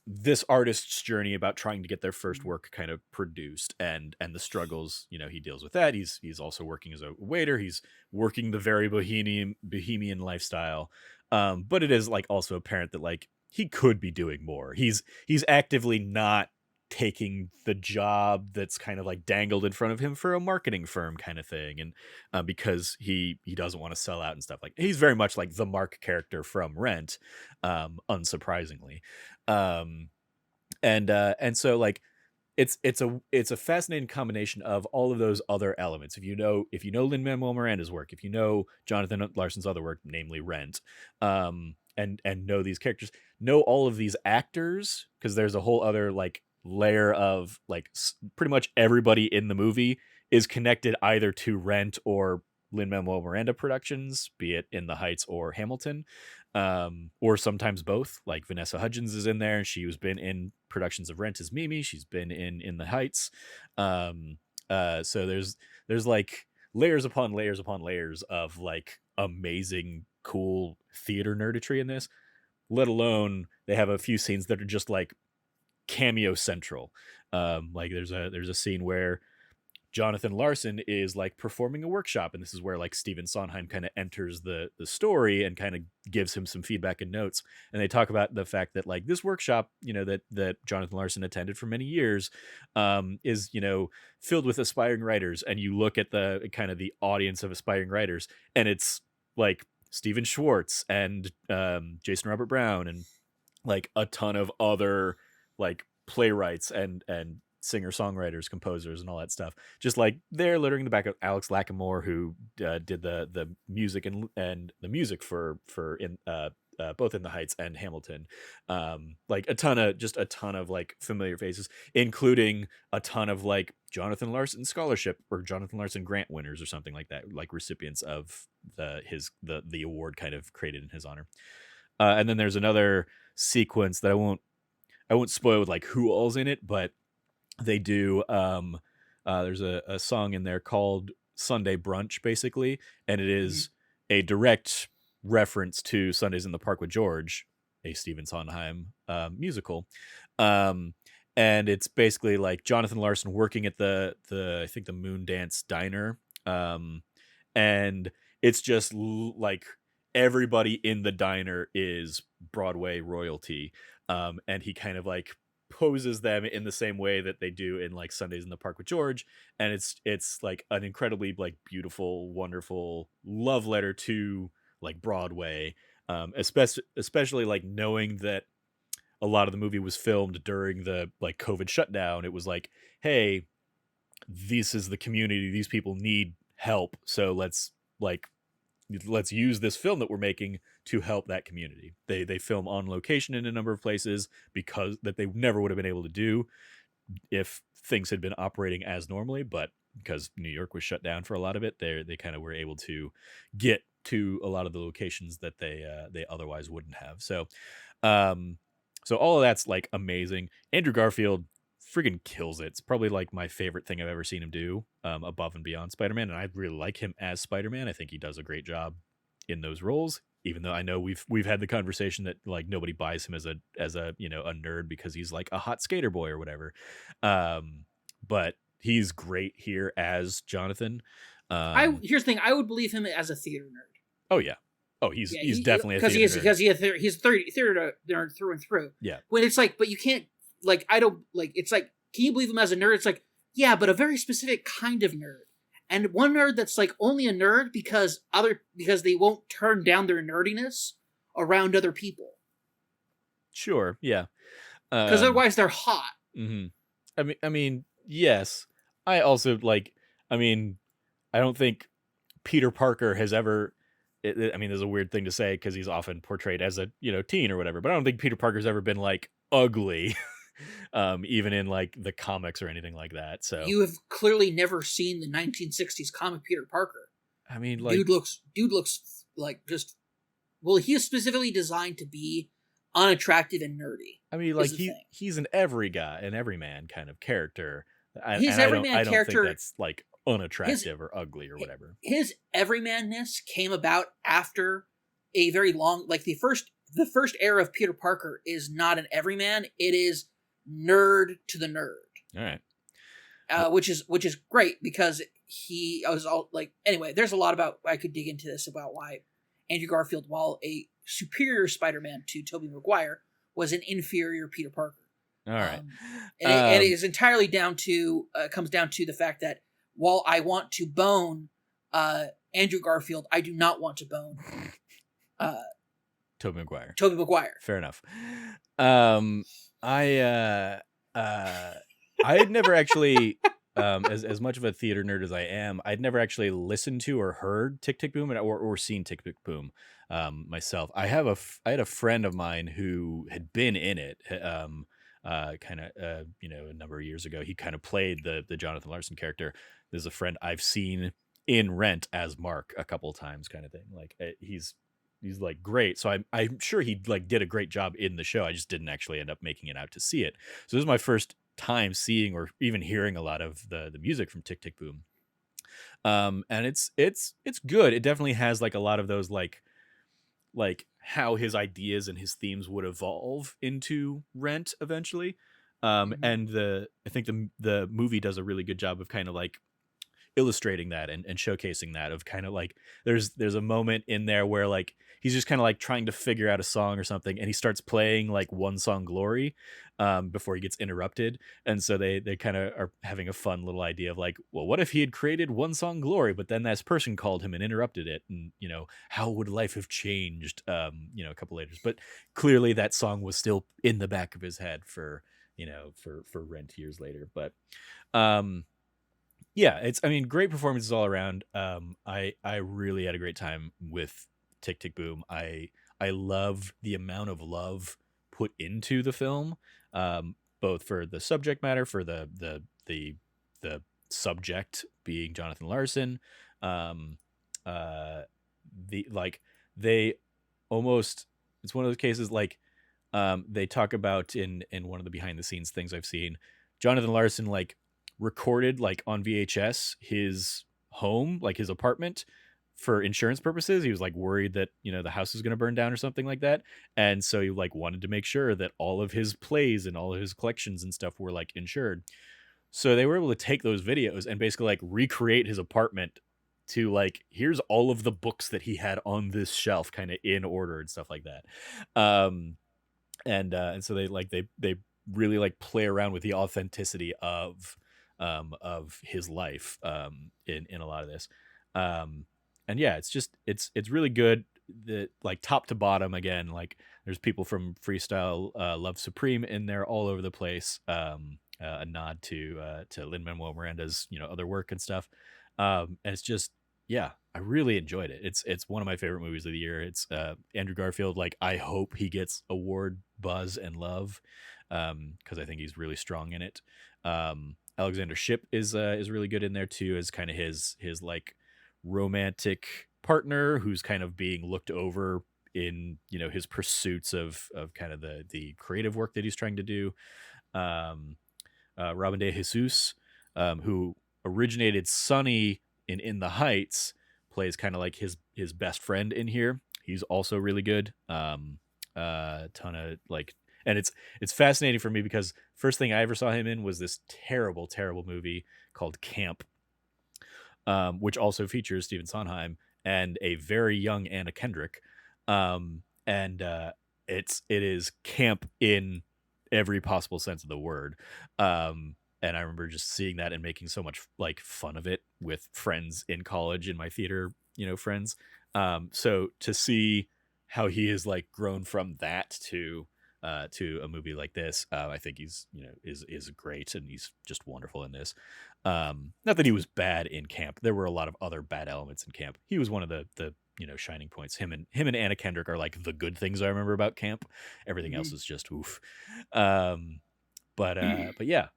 this artist's journey about trying to get their first Mhm. work kind of produced, and the struggles, you know, he deals with that. He's also working as a waiter. He's working the very bohemian lifestyle. But it is like also apparent that like he could be doing more. He's actively not taking the job that's kind of like dangled in front of him for a marketing firm kind of thing, and because he doesn't want to sell out and stuff. Like he's very much like the Mark character from Rent, unsurprisingly. um and so like it's a fascinating combination of all of those other elements. If you know Lin-Manuel Miranda's work, if you know Jonathan Larson's other work, namely Rent, and know these characters, know all of these actors, because there's a whole other like layer of like pretty much everybody in the movie is connected either to Rent or Lin-Manuel Miranda productions, be it In the Heights or Hamilton, or sometimes both. Like Vanessa Hudgens is in there, and she has been in productions of Rent as Mimi. She's been in the Heights. um so there's like layers upon layers upon layers of like amazing cool theater nerditry in this, let alone they have a few scenes that are just like cameo central. Like there's a scene where Jonathan Larson is like performing a workshop, and this is where like Stephen Sondheim kind of enters the story and kind of gives him some feedback and notes. And they talk about the fact that like this workshop, you know, that Jonathan Larson attended for many years, is, you know, filled with aspiring writers. And you look at the kind of the audience of aspiring writers, and it's like Stephen Schwartz and Jason Robert Brown and like a ton of other like playwrights and singer songwriters, composers, and all that stuff. Just like they're littering the back of Alex Lacamoire, who did the music and the music for in both In the Heights and Hamilton. Like a ton of like familiar faces, including a ton of like Jonathan Larson scholarship or Jonathan Larson grant winners or something like that, like recipients of the award kind of created in his honor. And then there's another sequence that I won't spoil with like who all's in it, but they do there's a song in there called Sunday Brunch, basically, and it Mhm. is a direct reference to Sundays in the Park with George, a Stephen Sondheim musical. um and it's basically like Jonathan Larson working at the I think the Moon Dance Diner, and it's just like everybody in the diner is Broadway royalty. And he kind of like poses them in the same way that they do in like Sundays in the Park with George, and it's like an incredibly like beautiful, wonderful love letter to like Broadway, especially like knowing that a lot of the movie was filmed during the like COVID shutdown. It was like, hey, this is the community, these people need help, so let's use this film that we're making to help that community. They film on location in a number of places because that they never would have been able to do if things had been operating as normally, but because New York was shut down for a lot of it, they kind of were able to get to a lot of the locations that they otherwise wouldn't have. Um so all of that's like amazing. Andrew Garfield friggin' kills it. It's probably like my favorite thing I've ever seen him do, above and beyond Spider-Man, and I really like him as Spider-Man. I think he does a great job in those roles, even though I know we've had the conversation that like nobody buys him as a you know, a nerd because he's like a hot skater boy or whatever. But he's great here as Jonathan. Here's the thing: I would believe him as a theater nerd. Oh yeah. Oh, he's definitely a theater nerd. Because he's theater nerd through and through. Yeah. When it's like, but you can't like, I don't like. It's like, can you believe him as a nerd? It's like, yeah, but a very specific kind of nerd, and one nerd that's like only a nerd because they won't turn down their nerdiness around other people. Sure. Yeah. Because otherwise they're hot. Mm-hmm. I mean, yes. I also like. I mean, I don't think Peter Parker has ever. I mean, there's a weird thing to say because he's often portrayed as a, you know, teen or whatever, but I don't think Peter Parker's ever been like ugly, even in like the comics or anything like that. So you have clearly never seen the 1960s comic Peter Parker. I mean, like dude looks like just, well, he is specifically designed to be unattractive and nerdy. I mean, like he's an everyman kind of character. I don't think that's like unattractive or ugly or whatever. His everymanness came about after a very long, like the first era of Peter Parker is not an everyman. It is nerd to the nerd. All right. Which is great because he was all like, anyway, there's a lot about, I could dig into this about why Andrew Garfield, while a superior Spider-Man to Tobey Maguire, was an inferior Peter Parker. All right. And it is entirely comes down to the fact that while I want to bone Andrew Garfield, I do not want to bone Tobey Maguire. Fair enough. I had never actually, as much of a theater nerd as I am, I'd never actually listened to or heard Tick Tick Boom or seen Tick Tick Boom myself. I had a friend of mine who had been in it. Kind of, you know, a number of years ago, he kind of played the Jonathan Larson character. There's a friend I've seen in Rent as Mark a couple of times, kind of thing. Like he's like great. So I'm sure he like did a great job in the show. I just didn't actually end up making it out to see it. So this is my first time seeing or even hearing a lot of the music from Tick Tick Boom. And it's good. It definitely has like a lot of those like how his ideas and his themes would evolve into Rent eventually. And I think the movie does a really good job of kind of like illustrating that and showcasing that, of kind of like there's a moment in there where like he's just kind of like trying to figure out a song or something, and he starts playing like One Song Glory before he gets interrupted. And so they kind of are having a fun little idea of like, well, what if he had created One Song Glory, but then this person called him and interrupted it, and you know, how would life have changed, you know, a couple later. But clearly that song was still in the back of his head for, you know, for Rent years later. But yeah, I mean, great performances all around. I really had a great time with Tick Tick Boom. I love the amount of love put into the film, both for the subject matter, for the subject being Jonathan Larson. They almost, it's one of those cases like they talk about in one of the behind the scenes things I've seen, Jonathan Larson like recorded like on VHS his home, like his apartment, for insurance purposes. He was like worried that, you know, the house was going to burn down or something like that, and so he like wanted to make sure that all of his plays and all of his collections and stuff were like insured. So they were able to take those videos and basically like recreate his apartment to like, here's all of the books that he had on this shelf kind of in order and stuff like that. And so they really like play around with the authenticity of his life in a lot of this. Um, and yeah, it's really good. The like top to bottom again, like there's people from Freestyle Love Supreme in there all over the place. A nod to Lin-Manuel Miranda's other work and stuff. And it's just yeah, I really enjoyed it. It's one of my favorite movies of the year. It's Andrew Garfield. Like I hope he gets award buzz and love because I think he's really strong in it. Alexander Shipp is really good in there too, as kind of his like romantic partner who's kind of being looked over in his pursuits of kind of the creative work that he's trying to do. Robin De Jesus, who originated Sunny in the Heights, plays kind of like his best friend in here. He's also really good. Ton of like, and it's fascinating for me because first thing I ever saw him in was this terrible movie called Camp, which also features Stephen Sondheim and a very young Anna Kendrick. And it is camp in every possible sense of the word. And I remember just seeing that and making so much like fun of it with friends in college in my theater, friends. So to see how he is like grown from that to a movie like this, I think he's is great, and he's just wonderful in this. Not that he was bad in Camp. There were a lot of other bad elements in Camp. He was one of the shining points. Him and Anna Kendrick are like the good things I remember about Camp. Everything else is just oof. But yeah,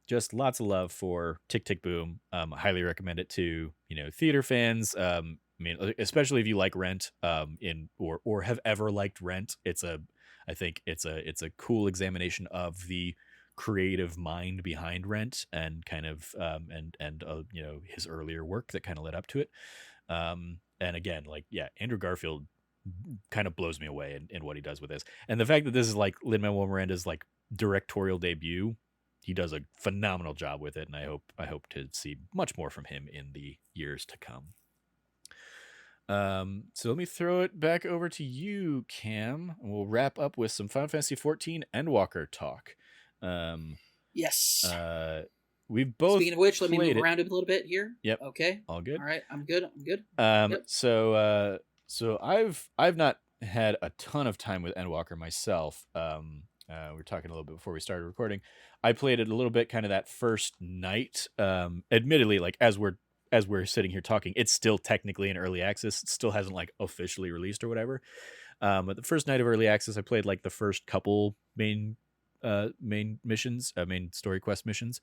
just lots of love for Tick Tick Boom. I highly recommend it to theater fans. I mean, especially if you like Rent, or have ever liked Rent. I think it's a cool examination of the creative mind behind Rent and kind of and his earlier work that kind of led up to it. And again, like yeah, Andrew Garfield kind of blows me away in what he does with this, and the fact that this is like Lin-Manuel Miranda's like directorial debut. He does a phenomenal job with it, and I hope to see much more from him in the years to come. So let me throw it back over to you, Cam, and we'll wrap up with some Final Fantasy XIV Endwalker talk. Yes. We've both. Speaking of which, let me move around a little bit here. Yep. Okay. All good. All right. I'm good. Yep. So I've not had a ton of time with Endwalker myself. We were talking a little bit before we started recording. I played it a little bit, kind of that first night. Admittedly, like as we're sitting here talking, it's still technically in early access. It still hasn't like officially released or whatever. But the first night of early access, I played like the first couple main missions, main story quest missions.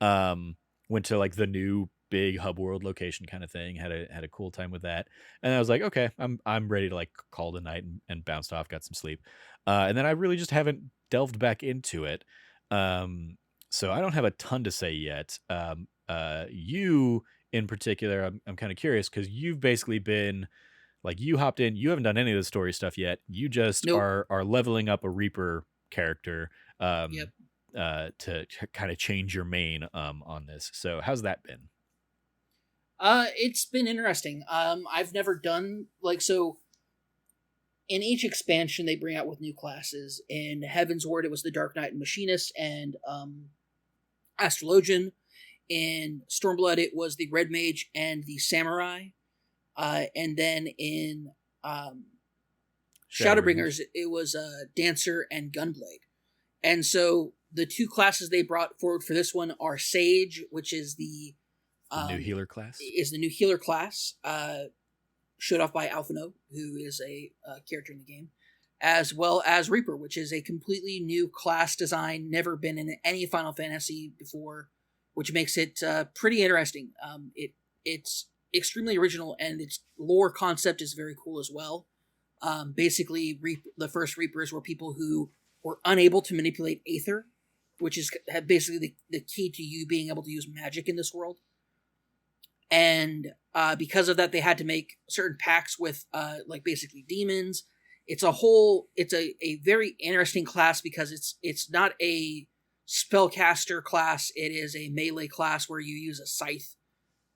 Went to like the new big hub world location kind of thing. Had a cool time with that, and I was like, okay, I'm ready to like call it a night and bounced off, got some sleep, and then I really just haven't delved back into it. So I don't have a ton to say yet. You in particular, I'm kind of curious because you've basically been like you hopped in. You haven't done any of the story stuff yet. You just are leveling up a Reaper character. Yep. To kind of change your main on this. So how's that been? It's been interesting. I've never done so. In each expansion, they bring out with new classes. In Heaven's Word, it was the Dark Knight and Machinist and Astrologian. In Stormblood, it was the Red Mage and the Samurai. And then in Shadowbringers, it was Dancer and Gunblade. And so the two classes they brought forward for this one are Sage, which is the new healer class. Is the new healer class, showed off by Alphino, who is a character in the game, as well as Reaper, which is a completely new class design, never been in any Final Fantasy before, which makes it pretty interesting. It's extremely original, and its lore concept is very cool as well. Basically, the first Reapers were people who were unable to manipulate Aether, which is basically the key to you being able to use magic in this world. And because of that, they had to make certain pacts with basically demons. It's a very interesting class because it's not a spellcaster class. It is a melee class where you use a scythe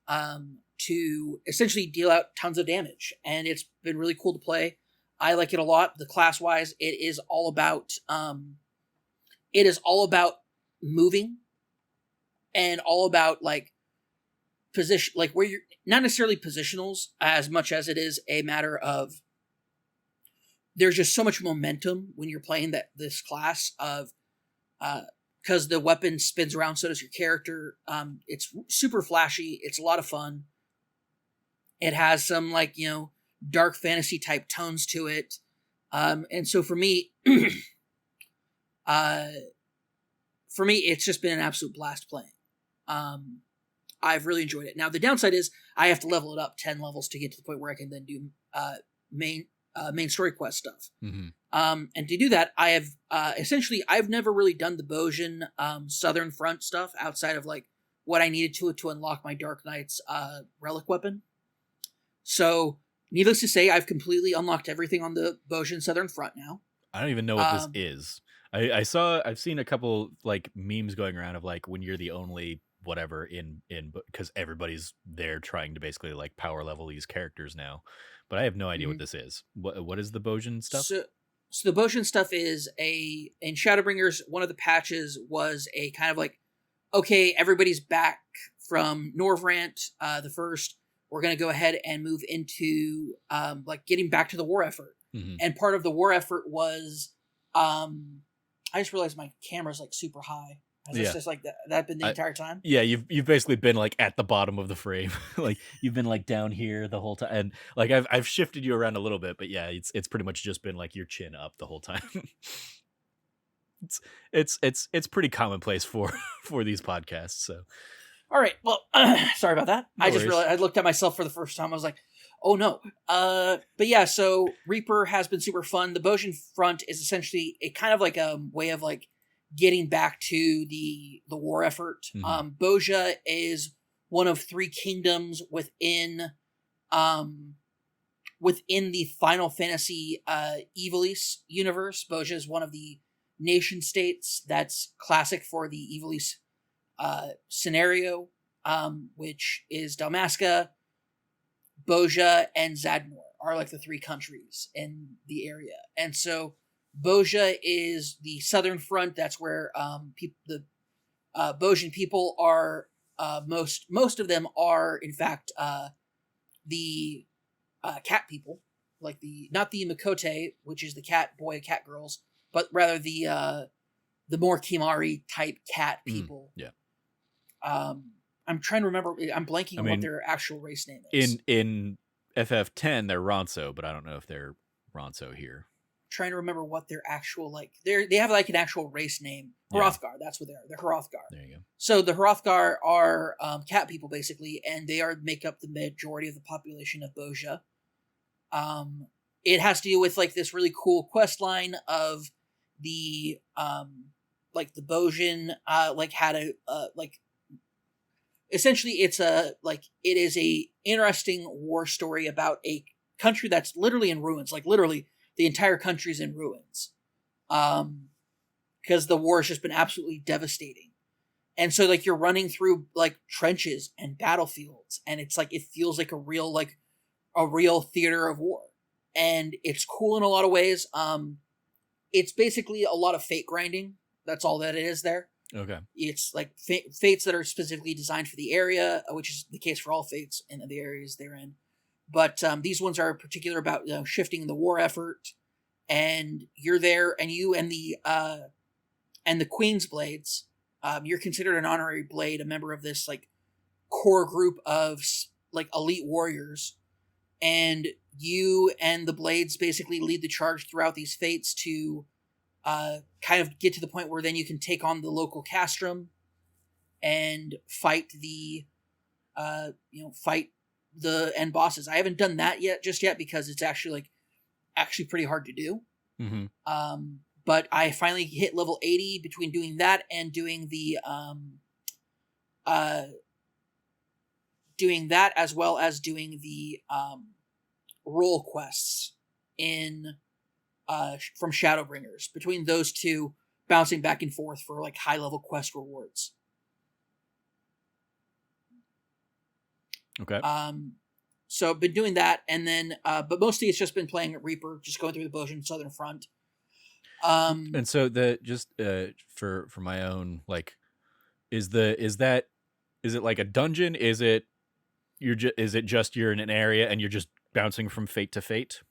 to essentially deal out tons of damage. And it's been really cool to play. I like it a lot. The class-wise, it is all about it is all about moving and all about like position, like where you're not necessarily positionals as much as it is a matter of there's just so much momentum when you're playing this class of because the weapon spins around, so does your character. It's super flashy. It's a lot of fun. It has some like dark fantasy type tones to it, and so for me, it's just been an absolute blast playing. I've really enjoyed it. Now the downside is I have to level it up 10 levels to get to the point where I can then do main story quest stuff. Mm-hmm. And to do that, I have essentially I've never really done the Bojin Southern Front stuff outside of like what I needed to unlock my Dark Knight's relic weapon. So, needless to say, I've completely unlocked everything on the Bojin Southern Front now. I don't even know what this is. I've seen a couple like memes going around of like when you're the only whatever in because everybody's there trying to basically like power level these characters now, but I have no idea what this is. What is the Bojin stuff? So the Bojin stuff is in Shadowbringers, one of the patches was a kind of like, okay, everybody's back from Norvrant, the first. We're going to go ahead and move into like getting back to the war effort. Mm-hmm. And part of the war effort was, I just realized my camera's like super high. Has this just like that been the entire time? Yeah, you've basically been like at the bottom of the frame. Like you've been like down here the whole time, and like I've shifted you around a little bit, but yeah, it's pretty much just been like your chin up the whole time. it's pretty commonplace for these podcasts. So, all right, well, sorry about that. No I just worries. realized I looked at myself for the first time. I was like, oh no. But yeah, so Reaper has been super fun. The Bojin Front is essentially a kind of like a way of like getting back to the war effort. Mm-hmm. Boja is one of 3 kingdoms within the Final Fantasy Ivalice universe. Boja is one of the nation states that's classic for the Ivalice scenario, which is Dalmasca, Boja, and Zadnor are like the 3 countries in the area. And so Boja is the southern front. That's where the Bojin people are. Most of them are, in fact, the cat people, like not the Makote, which is the cat boy, cat girls, but rather the more Kimari type cat people. Yeah. I'm trying to remember. I'm blanking on what their actual race name is. In FF10, they're Ronso, but I don't know if they're Ronso here. Trying to remember what their actual they have like an actual race name. Hrothgar, that's what they are. They're Hrothgar. There you go. So the Hrothgar are cat people basically, and they make up the majority of the population of Boja. It has to do with like this really cool quest line of the like the Bojin like had a like essentially it is a interesting war story about a country that's literally in ruins, like literally the entire country's in ruins, because the war has just been absolutely devastating. And so like you're running through like trenches and battlefields, and it's like it feels like a real theater of war, and it's cool in a lot of ways. It's basically a lot of fate grinding. That's all that it is there. Okay. It's like fates that are specifically designed for the area, which is the case for all fates in the areas they're in. But these ones are particular about shifting the war effort, and you're there, and you and the Queen's Blades, you're considered an honorary blade, a member of this like core group of like elite warriors, and you and the Blades basically lead the charge throughout these fates to kind of get to the point where then you can take on the local castrum and fight the end bosses. I haven't done that just yet because it's actually pretty hard to do. Mm-hmm. But I finally hit level 80 between doing that and doing the doing that as well as doing the role quests in from Shadowbringers. Between those two, bouncing back and forth for like high level quest rewards. Okay. So I've been doing that, and then but mostly it's just been playing Reaper, just going through the Bojin Southern Front. And so the just for my own, like, is it like a dungeon? Is it is it just you're in an area and you're just bouncing from fate to fate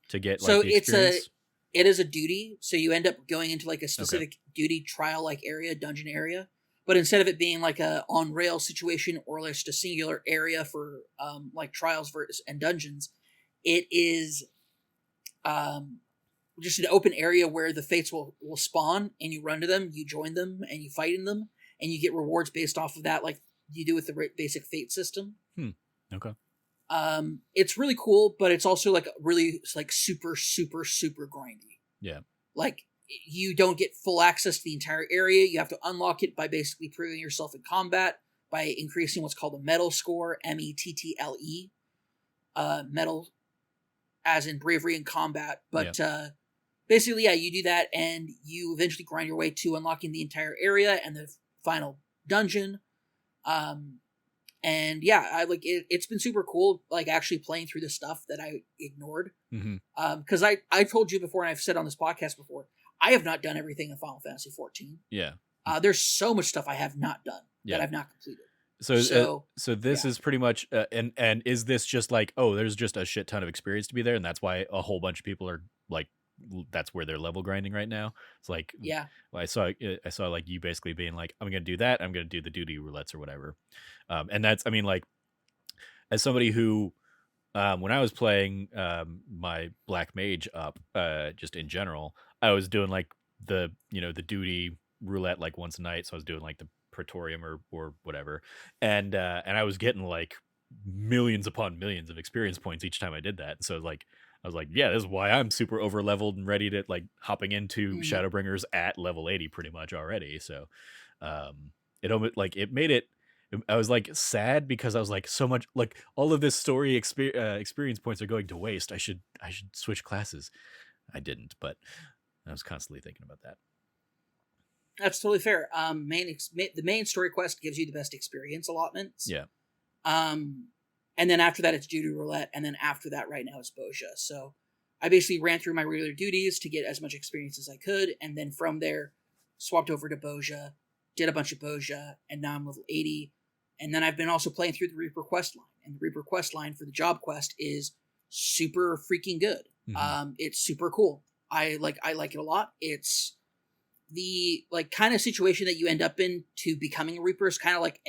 to get like So the experience? it is a duty. So you end up going into like a Okay. specific duty trial like area, dungeon area. But instead of it being like a on rail situation or just a singular area for like trials versus and dungeons, it is um just an open area where the fates will spawn and you run to them, you join them, and you fight in them, and you get rewards based off of that, like you do with the basic fate system. Okay. It's really cool, but it's also like really like super super super grindy. Yeah. Like you don't get full access to the entire area. You have to unlock it by basically proving yourself in combat by increasing what's called a medal score, METTLE, medal as in bravery in combat. But basically, yeah, you do that, and you eventually grind your way to unlocking the entire area and the final dungeon. And yeah, I like it. It's been super cool, like actually playing through the stuff that I ignored. Because I told you before, and I've said on this podcast before, I have not done everything in Final Fantasy XIV. Yeah. There's so much stuff I have not done that I've not completed. So this is pretty much and is this just like, oh, there's just a shit ton of experience to be there, and that's why a whole bunch of people are like, that's where they're level grinding right now. It's like, yeah, well, I saw like you basically being like, I'm gonna do that, I'm gonna do the duty roulettes or whatever. And that's, I mean, like, as somebody who when I was playing my black mage up, just in general, I was doing like the the duty roulette like once a night, so I was doing like the praetorium or whatever, and I was getting like millions upon millions of experience points each time I did that. So like I was like, yeah, this is why I'm super over leveled and ready to like hopping into Shadowbringers at level 80 pretty much already. So it almost like it made it, I was like sad because I was like, so much like all of this story experience points are going to waste. I should switch classes. I didn't, but I was constantly thinking about that. that's totally fair. The main story quest gives you the best experience allotments. Yeah. And then after that it's duty roulette, and then after that right now it's Boja. So I basically ran through my regular duties to get as much experience as I could, and then from there swapped over to Boja, did a bunch of Boja, and now I'm level 80. And then I've been also playing through the Reaper quest line, and the Reaper quest line for the job quest is super freaking good. It's super cool. I like it a lot. It's the like kind of situation that you end up in to becoming a Reaper is kind of like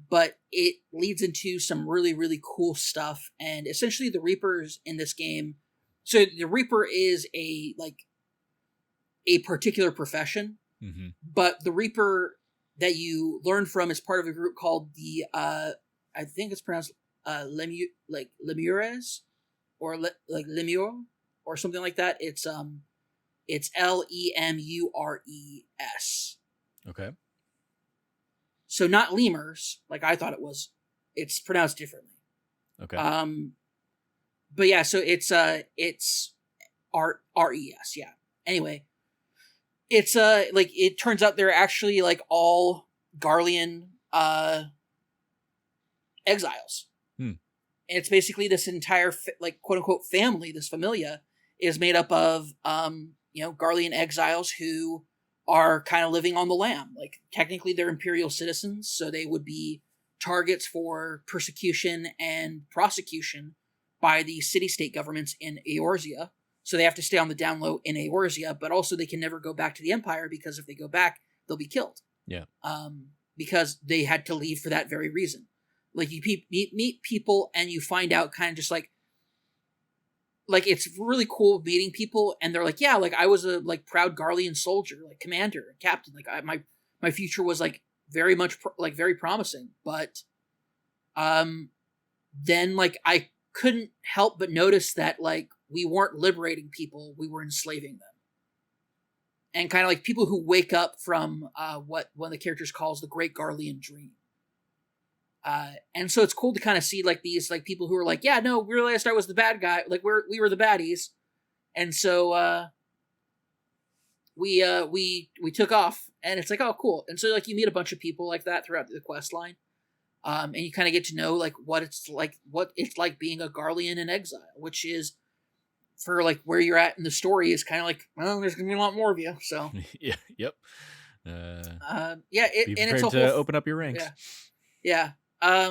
but it leads into some really really cool stuff. And essentially the Reapers in this game, so the Reaper is a particular profession, but the Reaper that you learn from is part of a group called the I think it's pronounced Lemures or Lemure or something like that. It's LEMURES. Okay. So not lemurs, like I thought it was. It's pronounced differently. Okay. But yeah, so it's RES, yeah. Anyway, it's like it turns out they're actually like all Garlean exiles. And it's basically this entire like quote unquote family, this familia is made up of Garlean exiles who are kind of living on the lam. Like technically they're imperial citizens, so they would be targets for persecution and prosecution by the city-state governments in Eorzea. So they have to stay on the down low in Eorzea, but also they can never go back to the Empire, because if they go back, they'll be killed. Yeah. Because they had to leave for that very reason. Like you meet people and you find out kind of just like it's really cool meeting people, and they're like, yeah, like I was a like proud Garlean soldier, like commander, captain. Like my future was like very much very promising, but then like I couldn't help but notice that like we weren't liberating people, we were enslaving them. And kind of like people who wake up from what one of the characters calls the Great Garlean Dream. And so it's cool to kind of see like these like people who are like, yeah, no, we realized I was the bad guy, like we were the baddies, and so we took off, and it's like, oh cool. And so like you meet a bunch of people like that throughout the quest line, and you kind of get to know like what it's like being a Garlean in exile, which is for like where you're at in the story is kind of like, well, there's gonna be a lot more of you. So Yeah. Yep. yeah, Be and it's a prepared whole to open up your ranks. yeah. Yeah.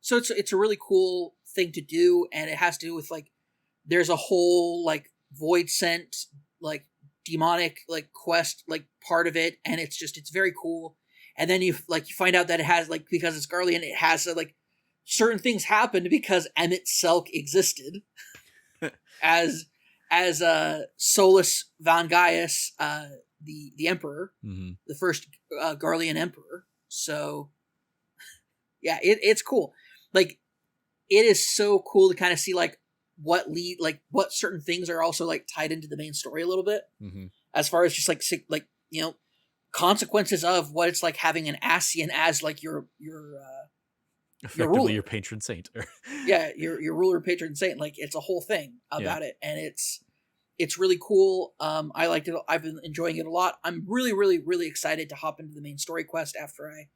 So it's a really cool thing to do, and it has to do with like there's a whole like void sent like demonic like quest like part of it, and it's very cool. And then you find out that it has like, because it's Garlean, it has like certain things happened because Emmett Selk existed as Solus Von Gaius, the emperor, Mm-hmm. the first Garlean emperor. So yeah, it's cool. Like, it is so cool to kind of see like what certain things are also like tied into the main story a little bit, Mm-hmm. as far as just like consequences of what it's like having an Ascian as like your Effectively ruler. your patron saint. Yeah, your ruler, patron saint. Like, it's a whole thing about it, and it's really cool. I liked it. I've been enjoying it a lot. I'm really, really, really excited to hop into the main story quest after I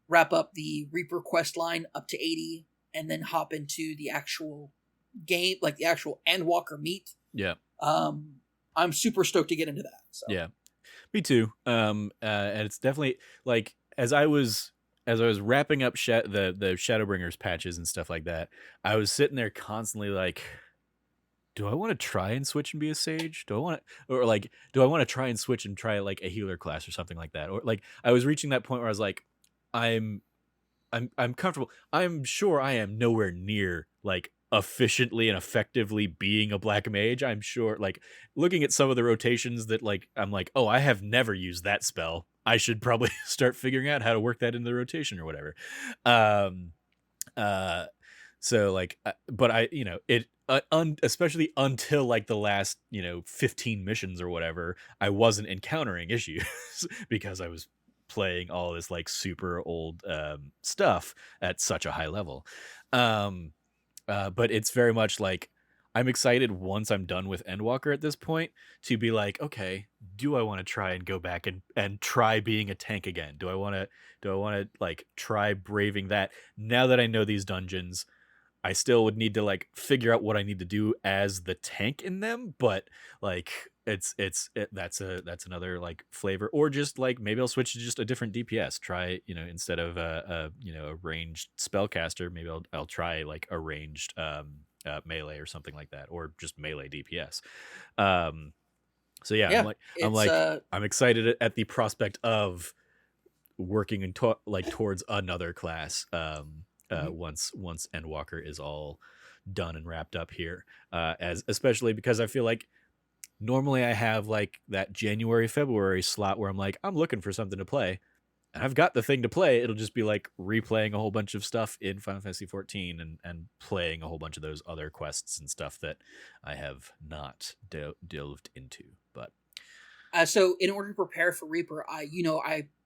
wrap up the Reaper quest line up to 80, and then hop into the actual game, like the actual Endwalker meet. Yeah. I'm super stoked to get into that. So. Yeah. Me too. And it's definitely like, as I was wrapping up the Shadowbringers patches and stuff like that, I was sitting there constantly like, do I want to try and switch and be a sage? Do I want to try and switch and try like a healer class or something like that? Or like, I was reaching that point where I was like, I'm comfortable. I'm sure I am nowhere near like efficiently and effectively being a black mage. I'm sure, like, looking at some of the rotations that like I'm like, oh, I have never used that spell. I should probably start figuring out how to work that into the rotation or whatever. Um so like, but I, it especially until like the last 15 missions or whatever, I wasn't encountering issues because I was playing all this like super old stuff at such a high level. But it's very much like, I'm excited once I'm done with Endwalker at this point to be like, okay, do I want to try and go back and try being a tank again? Do I want to like try braving that? Now that I know these dungeons, I still would need to like figure out what I need to do as the tank in them, but like that's another like flavor. Or just like, maybe I'll switch to just a different DPS. Try, instead of a ranged spellcaster, maybe I'll try like a ranged melee or something like that, or just melee DPS. So yeah, Yeah, I'm excited at the prospect of working towards another class. Once Endwalker is all done and wrapped up here, as especially because I feel like normally I have like that January, February slot where I'm like, I'm looking for something to play, and I've got the thing to play. It'll just be like replaying a whole bunch of stuff in Final Fantasy XIV and playing a whole bunch of those other quests and stuff that I have not delved into. But so in order to prepare for Reaper, I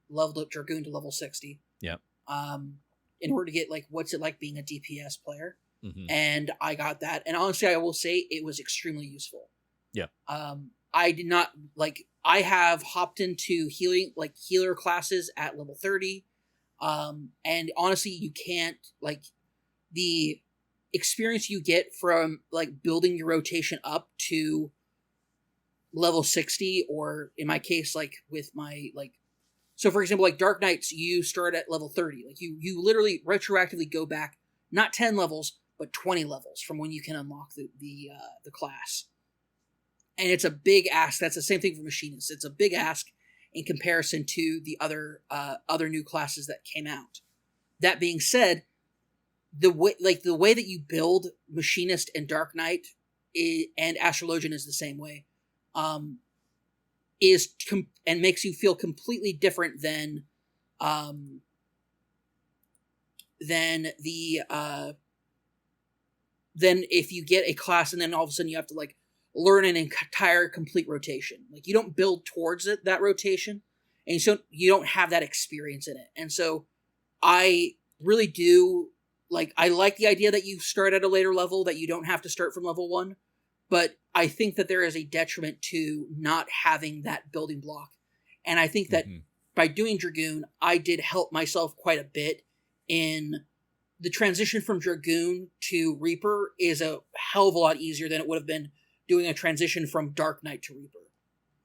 leveled up Dragoon to level 60. yeah. In order to get like what's it like being a DPS player. Mm-hmm. And I got that, and honestly I will say it was extremely useful. Yeah. I did not like, I have hopped into healer classes at level 30. And honestly, you can't, like, the experience you get from like building your rotation up to level 60, or in my case, like with my like, so for example, like Dark Knights, you start at level 30. Like you literally retroactively go back not 10 levels, but 20 levels from when you can unlock the class. And it's a big ask. That's the same thing for Machinists. It's a big ask in comparison to the other new classes that came out. That being said, the way that you build Machinist and Dark Knight and Astrologian is the same way. And makes you feel completely different than if you get a class and then all of a sudden you have to like learn an entire complete rotation. Like, you don't build towards that rotation, and so you don't have that experience in it. And so I really do I like the idea that you start at a later level, that you don't have to start from level 1. But I think that there is a detriment to not having that building block. And I think that by doing Dragoon, I did help myself quite a bit in the transition from Dragoon to Reaper is a hell of a lot easier than it would have been doing a transition from Dark Knight to Reaper.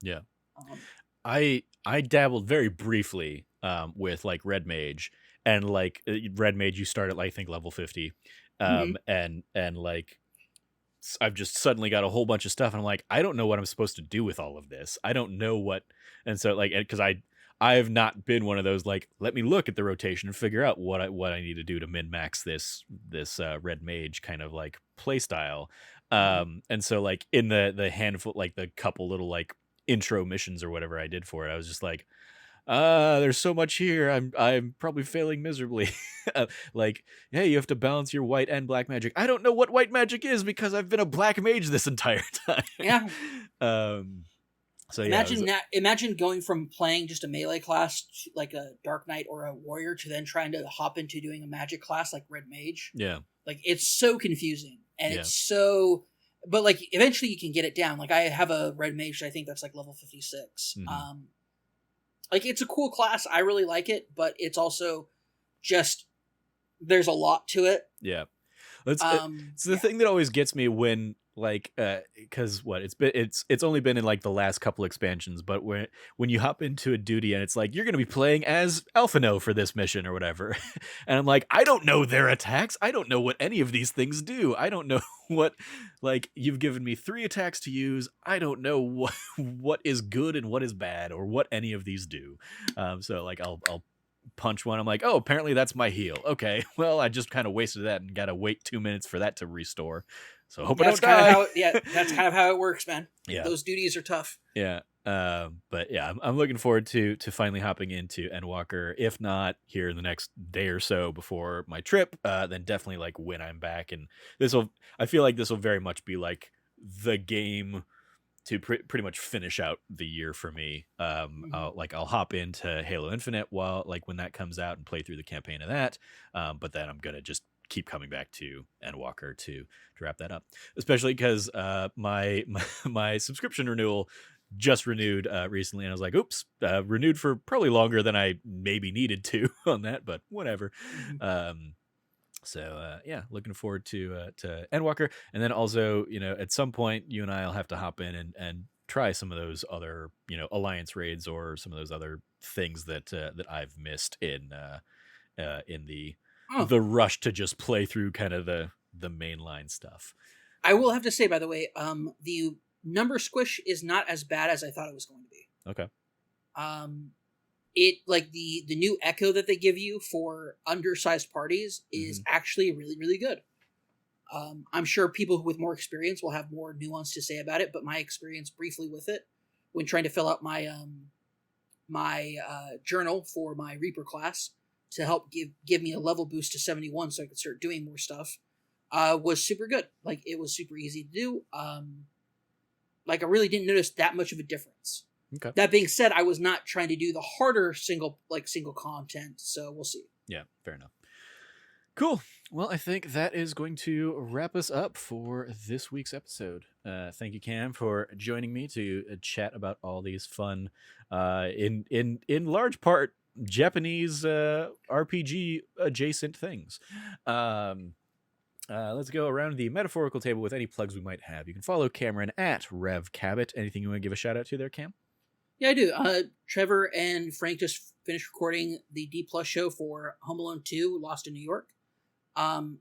Yeah. Um, I dabbled very briefly with like Red Mage, and like Red Mage you start at like, I think level 50. mhm. And like I've just suddenly got a whole bunch of stuff, and I'm like, I don't know what I'm supposed to do with all of this. I don't know what. And so like, because I have not been one of those like, let me look at the rotation and figure out what I need to do to min max this Red Mage kind of like play style. And so like in the handful, like the couple little like intro missions or whatever I did for it, I was just like, there's so much here. I'm probably failing miserably. Like, hey, you have to balance your white and black magic. I don't know what white magic is because I've been a black mage this entire time. Yeah. um so yeah, Imagine that. Imagine going from playing just a melee class, like a Dark Knight or a Warrior, to then trying to hop into doing a magic class like Red Mage. yeah, Like, it's so confusing, and yeah. it's so. But like, eventually you can get it down. Like, I have a Red Mage. I think that's like level 56. Mhm. Like, it's a cool class. I really like it, but it's also just there's a lot to it. Yeah. It's the Yeah. thing that always gets me when like because what it's only been in like the last couple expansions, but when you hop into a duty and it's like you're gonna be playing as Alphino for this mission or whatever, and I'm like, I don't know their attacks, I don't know what any of these things do, I don't know what, like, you've given me 3 attacks to use, I don't know what is good and what is bad or what any of these do. So like I'll punch one, I'm like, oh, apparently that's my heal. Okay, well, I just kind of wasted that and gotta wait 2 minutes for that to restore. So hope I don't die. That's kind of how it works, man. Yeah. Those duties are tough. Yeah. But yeah, I'm looking forward to finally hopping into Endwalker. If not here in the next day or so before my trip, then definitely like when I'm back. And I feel like this will very much be like the game to pretty much finish out the year for me. I'll hop into Halo Infinite while like when that comes out and play through the campaign of that. But then I'm gonna just keep coming back to Endwalker to wrap that up, especially because my subscription renewal just renewed recently, and I was like, oops, renewed for probably longer than I maybe needed to on that, but whatever. So yeah, looking forward to Endwalker, and then also, you know, at some point you and I'll have to hop in and try some of those other, you know, alliance raids or some of those other things that I've missed in the rush to just play through kind of the mainline stuff. I will have to say, by the way, the number squish is not as bad as I thought it was going to be. Okay. It like the new echo that they give you for undersized parties is actually really, really good. I'm sure people with more experience will have more nuance to say about it, but my experience briefly with it when trying to fill out my journal for my Reaper class to help give me a level boost to 71 so I could start doing more stuff was super good. Like, it was super easy to do. Like, I really didn't notice that much of a difference. Okay. That being said, I was not trying to do the harder single content, so we'll see. Yeah, fair enough. Cool. Well, I think that is going to wrap us up for this week's episode. Thank you, Cam, for joining me to chat about all these fun, in large part Japanese RPG adjacent things. Let's go around the metaphorical table with any plugs we might have. You can follow Cameron at Rev Cabot. Anything you want to give a shout out to there, Cam? Yeah, I do. Trevor and Frank just finished recording the D Plus show for Home Alone 2, Lost in New York. I'm,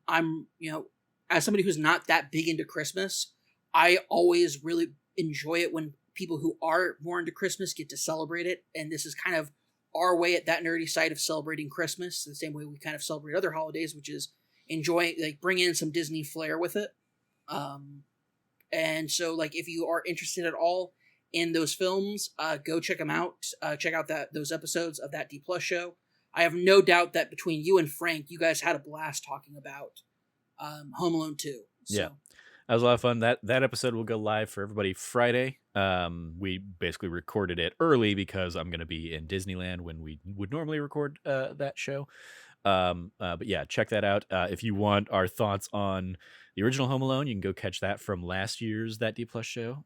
you know, as somebody who's not that big into Christmas, I always really enjoy it when people who are more into Christmas get to celebrate it. And this is kind of our way at that nerdy side of celebrating Christmas, the same way we kind of celebrate other holidays, which is enjoy, like, bring in some Disney flair with it. And so, like, if you are interested at all in those films, go check them out. Check out those episodes of that D Plus show. I have no doubt that between you and Frank, you guys had a blast talking about Home Alone 2. So. Yeah, that was a lot of fun. That episode will go live for everybody Friday. We basically recorded it early because I'm going to be in Disneyland when we would normally record that show. But yeah, check that out. If you want our thoughts on the original Home Alone, you can go catch that from last year's That D Plus show.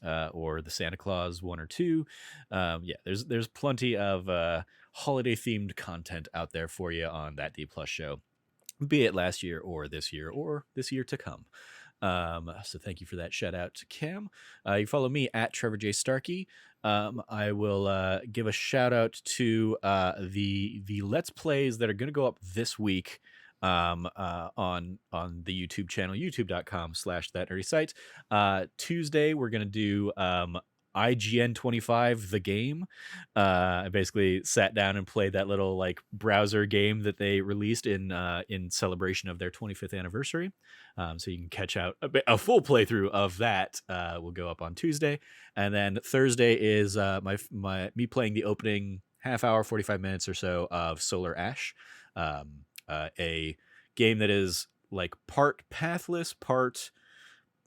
Or the Santa Claus 1 or 2. Yeah, there's plenty of holiday themed content out there for you on That D Plus show, be it last year or this year to come. So thank you for that. Shout out to Cam. You follow me at Trevor J Starkey. I will give a shout out to the Let's Plays that are going to go up this week on the YouTube channel, youtube.com/that nerdy site. Tuesday we're going to do IGN 25 the game. I basically sat down and played that little like browser game that they released in celebration of their 25th anniversary. So you can catch out a full playthrough of that. Will go up on Tuesday, and then Thursday is me playing the opening half hour, 45 minutes or so of Solar Ash, a game that is like part pathless, part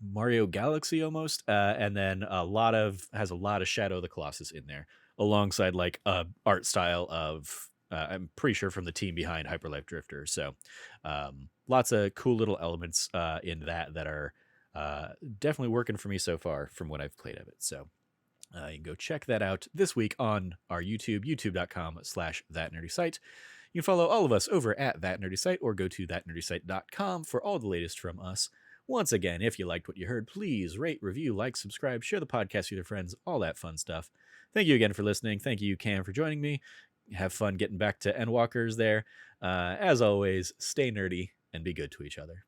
Mario Galaxy almost, and then has a lot of Shadow of the Colossus in there, alongside like a art style of I'm pretty sure from the team behind Hyper Life Drifter. So lots of cool little elements in that are definitely working for me so far from what I've played of it. So you can go check that out this week on our YouTube, youtube.com/thatnerdysite. You can follow all of us over at That Nerdy Site, or go to thatnerdysite.com for all the latest from us. Once again, if you liked what you heard, please rate, review, like, subscribe, share the podcast with your friends, all that fun stuff. Thank you again for listening. Thank you, Cam, for joining me. Have fun getting back to Endwalkers there. As always, stay nerdy and be good to each other.